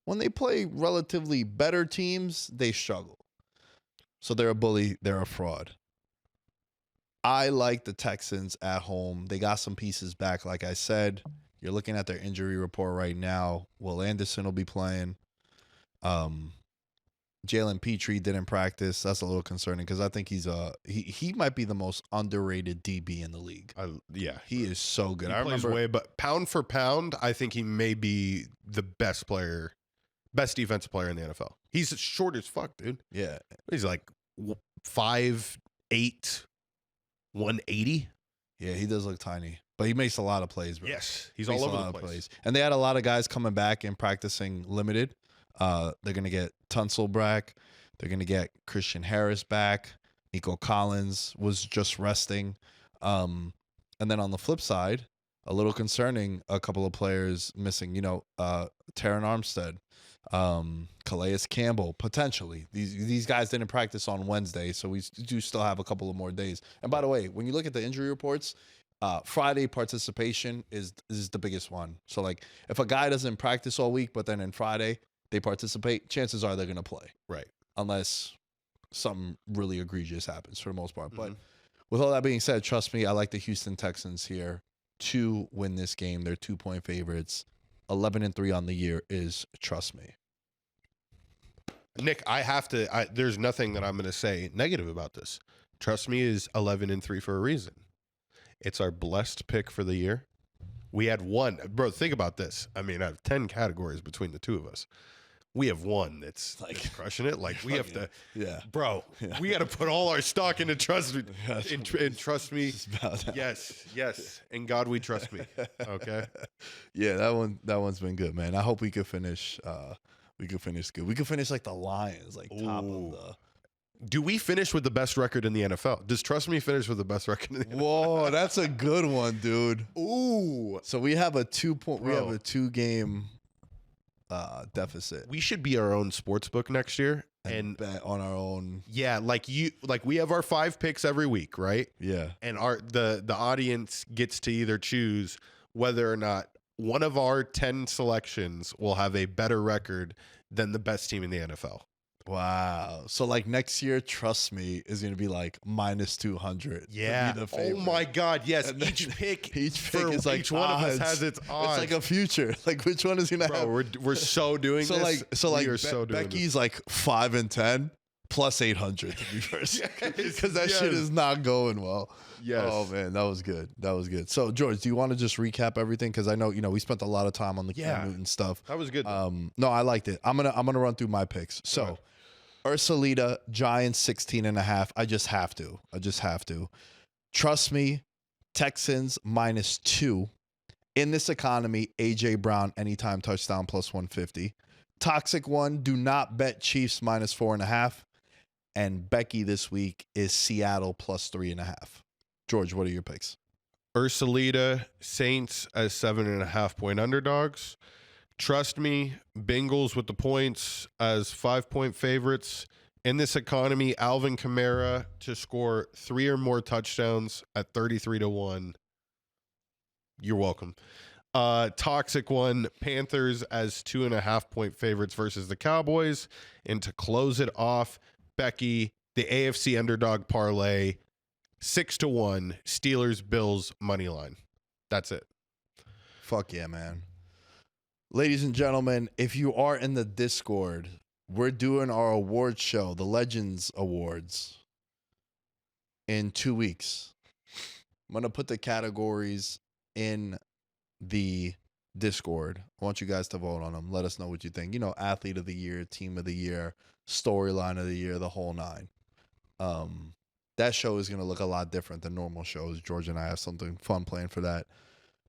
When they play relatively better teams, they struggle. So they're a bully. They're a fraud. I like the Texans at home. They got some pieces back, like I said. You're looking at their injury report right now. Will Anderson will be playing. Jalen Petrie didn't practice. That's a little concerning because I think he might be the most underrated DB in the league. Yeah. He is so good. He I plays remember way, but pound for pound, I think he may be the best defensive player in the NFL. He's short as fuck, dude. Yeah. He's like 5'8", 180. Yeah, he does look tiny, but he makes a lot of plays, bro. Yes, he's all over the place. And they had a lot of guys coming back and practicing limited. They're going to get Tunsil back. They're going to get Christian Harris back. Nico Collins was just resting. And then on the flip side, a little concerning, a couple of players missing, Taron Armstead, Calais Campbell, potentially. These guys didn't practice on Wednesday, so we do still have a couple of more days. And by the way, when you look at the injury reports, Friday participation is the biggest one. So like if a guy doesn't practice all week, but then in Friday they participate, chances are they're going to play. Right. Unless something really egregious happens for the most part. Mm-hmm. But with all that being said, trust me, I like the Houston Texans here to win this game. They're 2-point favorites. 11-3 on the year is trust me. Nick, there's nothing that I'm going to say negative about this. Trust me is 11-3 for a reason. It's our blessed pick for the year. We had one. Bro, think about this. I mean, I have 10 categories between the two of us. We have one that's crushing it. Like we have to, bro. Yeah. We got to put all our stock into trust me. And trust me. Yes. In God we trust me. Okay. Yeah, that one's been good, man. I hope we could finish. We could finish good. We could finish like the Lions, like top of the. Do we finish with the best record in the NFL? Does Trust Me finish with the best record in the NFL? Whoa, that's a good one, dude. Ooh. So we have a 2 game deficit. We should be our own sports book next year And bet on our own. Yeah, like we have our 5 picks every week, right? Yeah. And the audience gets to either choose whether or not one of our 10 selections will have a better record than the best team in the NFL. Wow. So like next year, trust me, is going to be like minus 200. Yeah. To be the Oh favorite. my God. Yes. And then Each pick is like each one of us has its odds. It's like a future. Like which one is going to have? Bro, we're so doing So this. like we are so doing Becky's like 5 and 10 plus 800 to be first because that shit yes. is not going well. Yes. Oh man, that was good. That was good. So George, do you want to just recap everything? Because I know we spent a lot of time on the Cam Newton stuff. That was good. No, I liked it. I'm gonna run through my picks. So. Okay. Ursulita, Giants 16.5. I just have to. Trust me, Texans -2. In this economy, AJ Brown anytime touchdown plus 150. Toxic one, do not bet Chiefs -4.5. And Becky this week is Seattle plus 3.5. George, what are your picks? Ursulita, Saints as 7.5-point underdogs. Trust me, Bengals with the points as 5-point favorites. In this economy, Alvin Kamara to score 3 or more touchdowns at 33-1. You're welcome. Toxic one, Panthers as 2.5-point favorites versus the Cowboys. And to close it off, Becky, the AFC underdog parlay, 6-1, Steelers, Bills, money line. That's it. Fuck yeah, man. Ladies and gentlemen, if you are in the Discord, we're doing our awards show, the Legends Awards, in 2 weeks. I'm going to put the categories in the Discord. I want you guys to vote on them. Let us know what you think. Athlete of the year, team of the year, storyline of the year, the whole 9. That show is going to look a lot different than normal shows. George and I have something fun planned for that.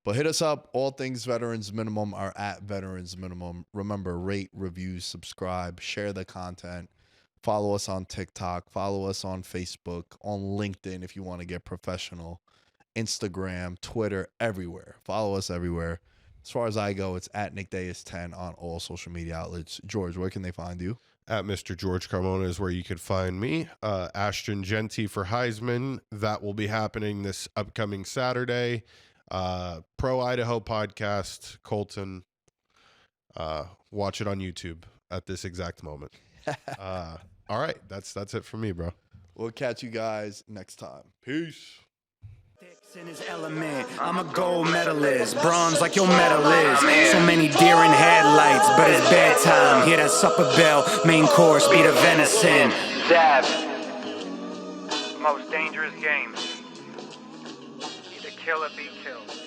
But hit us up. All things Veterans Minimum are at Veterans Minimum. Remember, rate, review, subscribe, share the content. Follow us on TikTok. Follow us on Facebook, on LinkedIn if you want to get professional. Instagram, Twitter, everywhere. Follow us everywhere. As far as I go, it's at NickDais10 on all social media outlets. George, where can they find you? At Mr. George Carmona is where you could find me. Ashton Genty for Heisman. That will be happening this upcoming Saturday. Pro Idaho podcast, Colton. Watch it on YouTube at this exact moment. All right, that's it for me, bro. We'll catch you guys next time. Peace. In his element, I'm a gold medalist, bronze like your medal is. So many deer in headlights, but it's bedtime. Hear that supper bell, main course, be the venison. Dab. Most dangerous game. Either kill or be killed.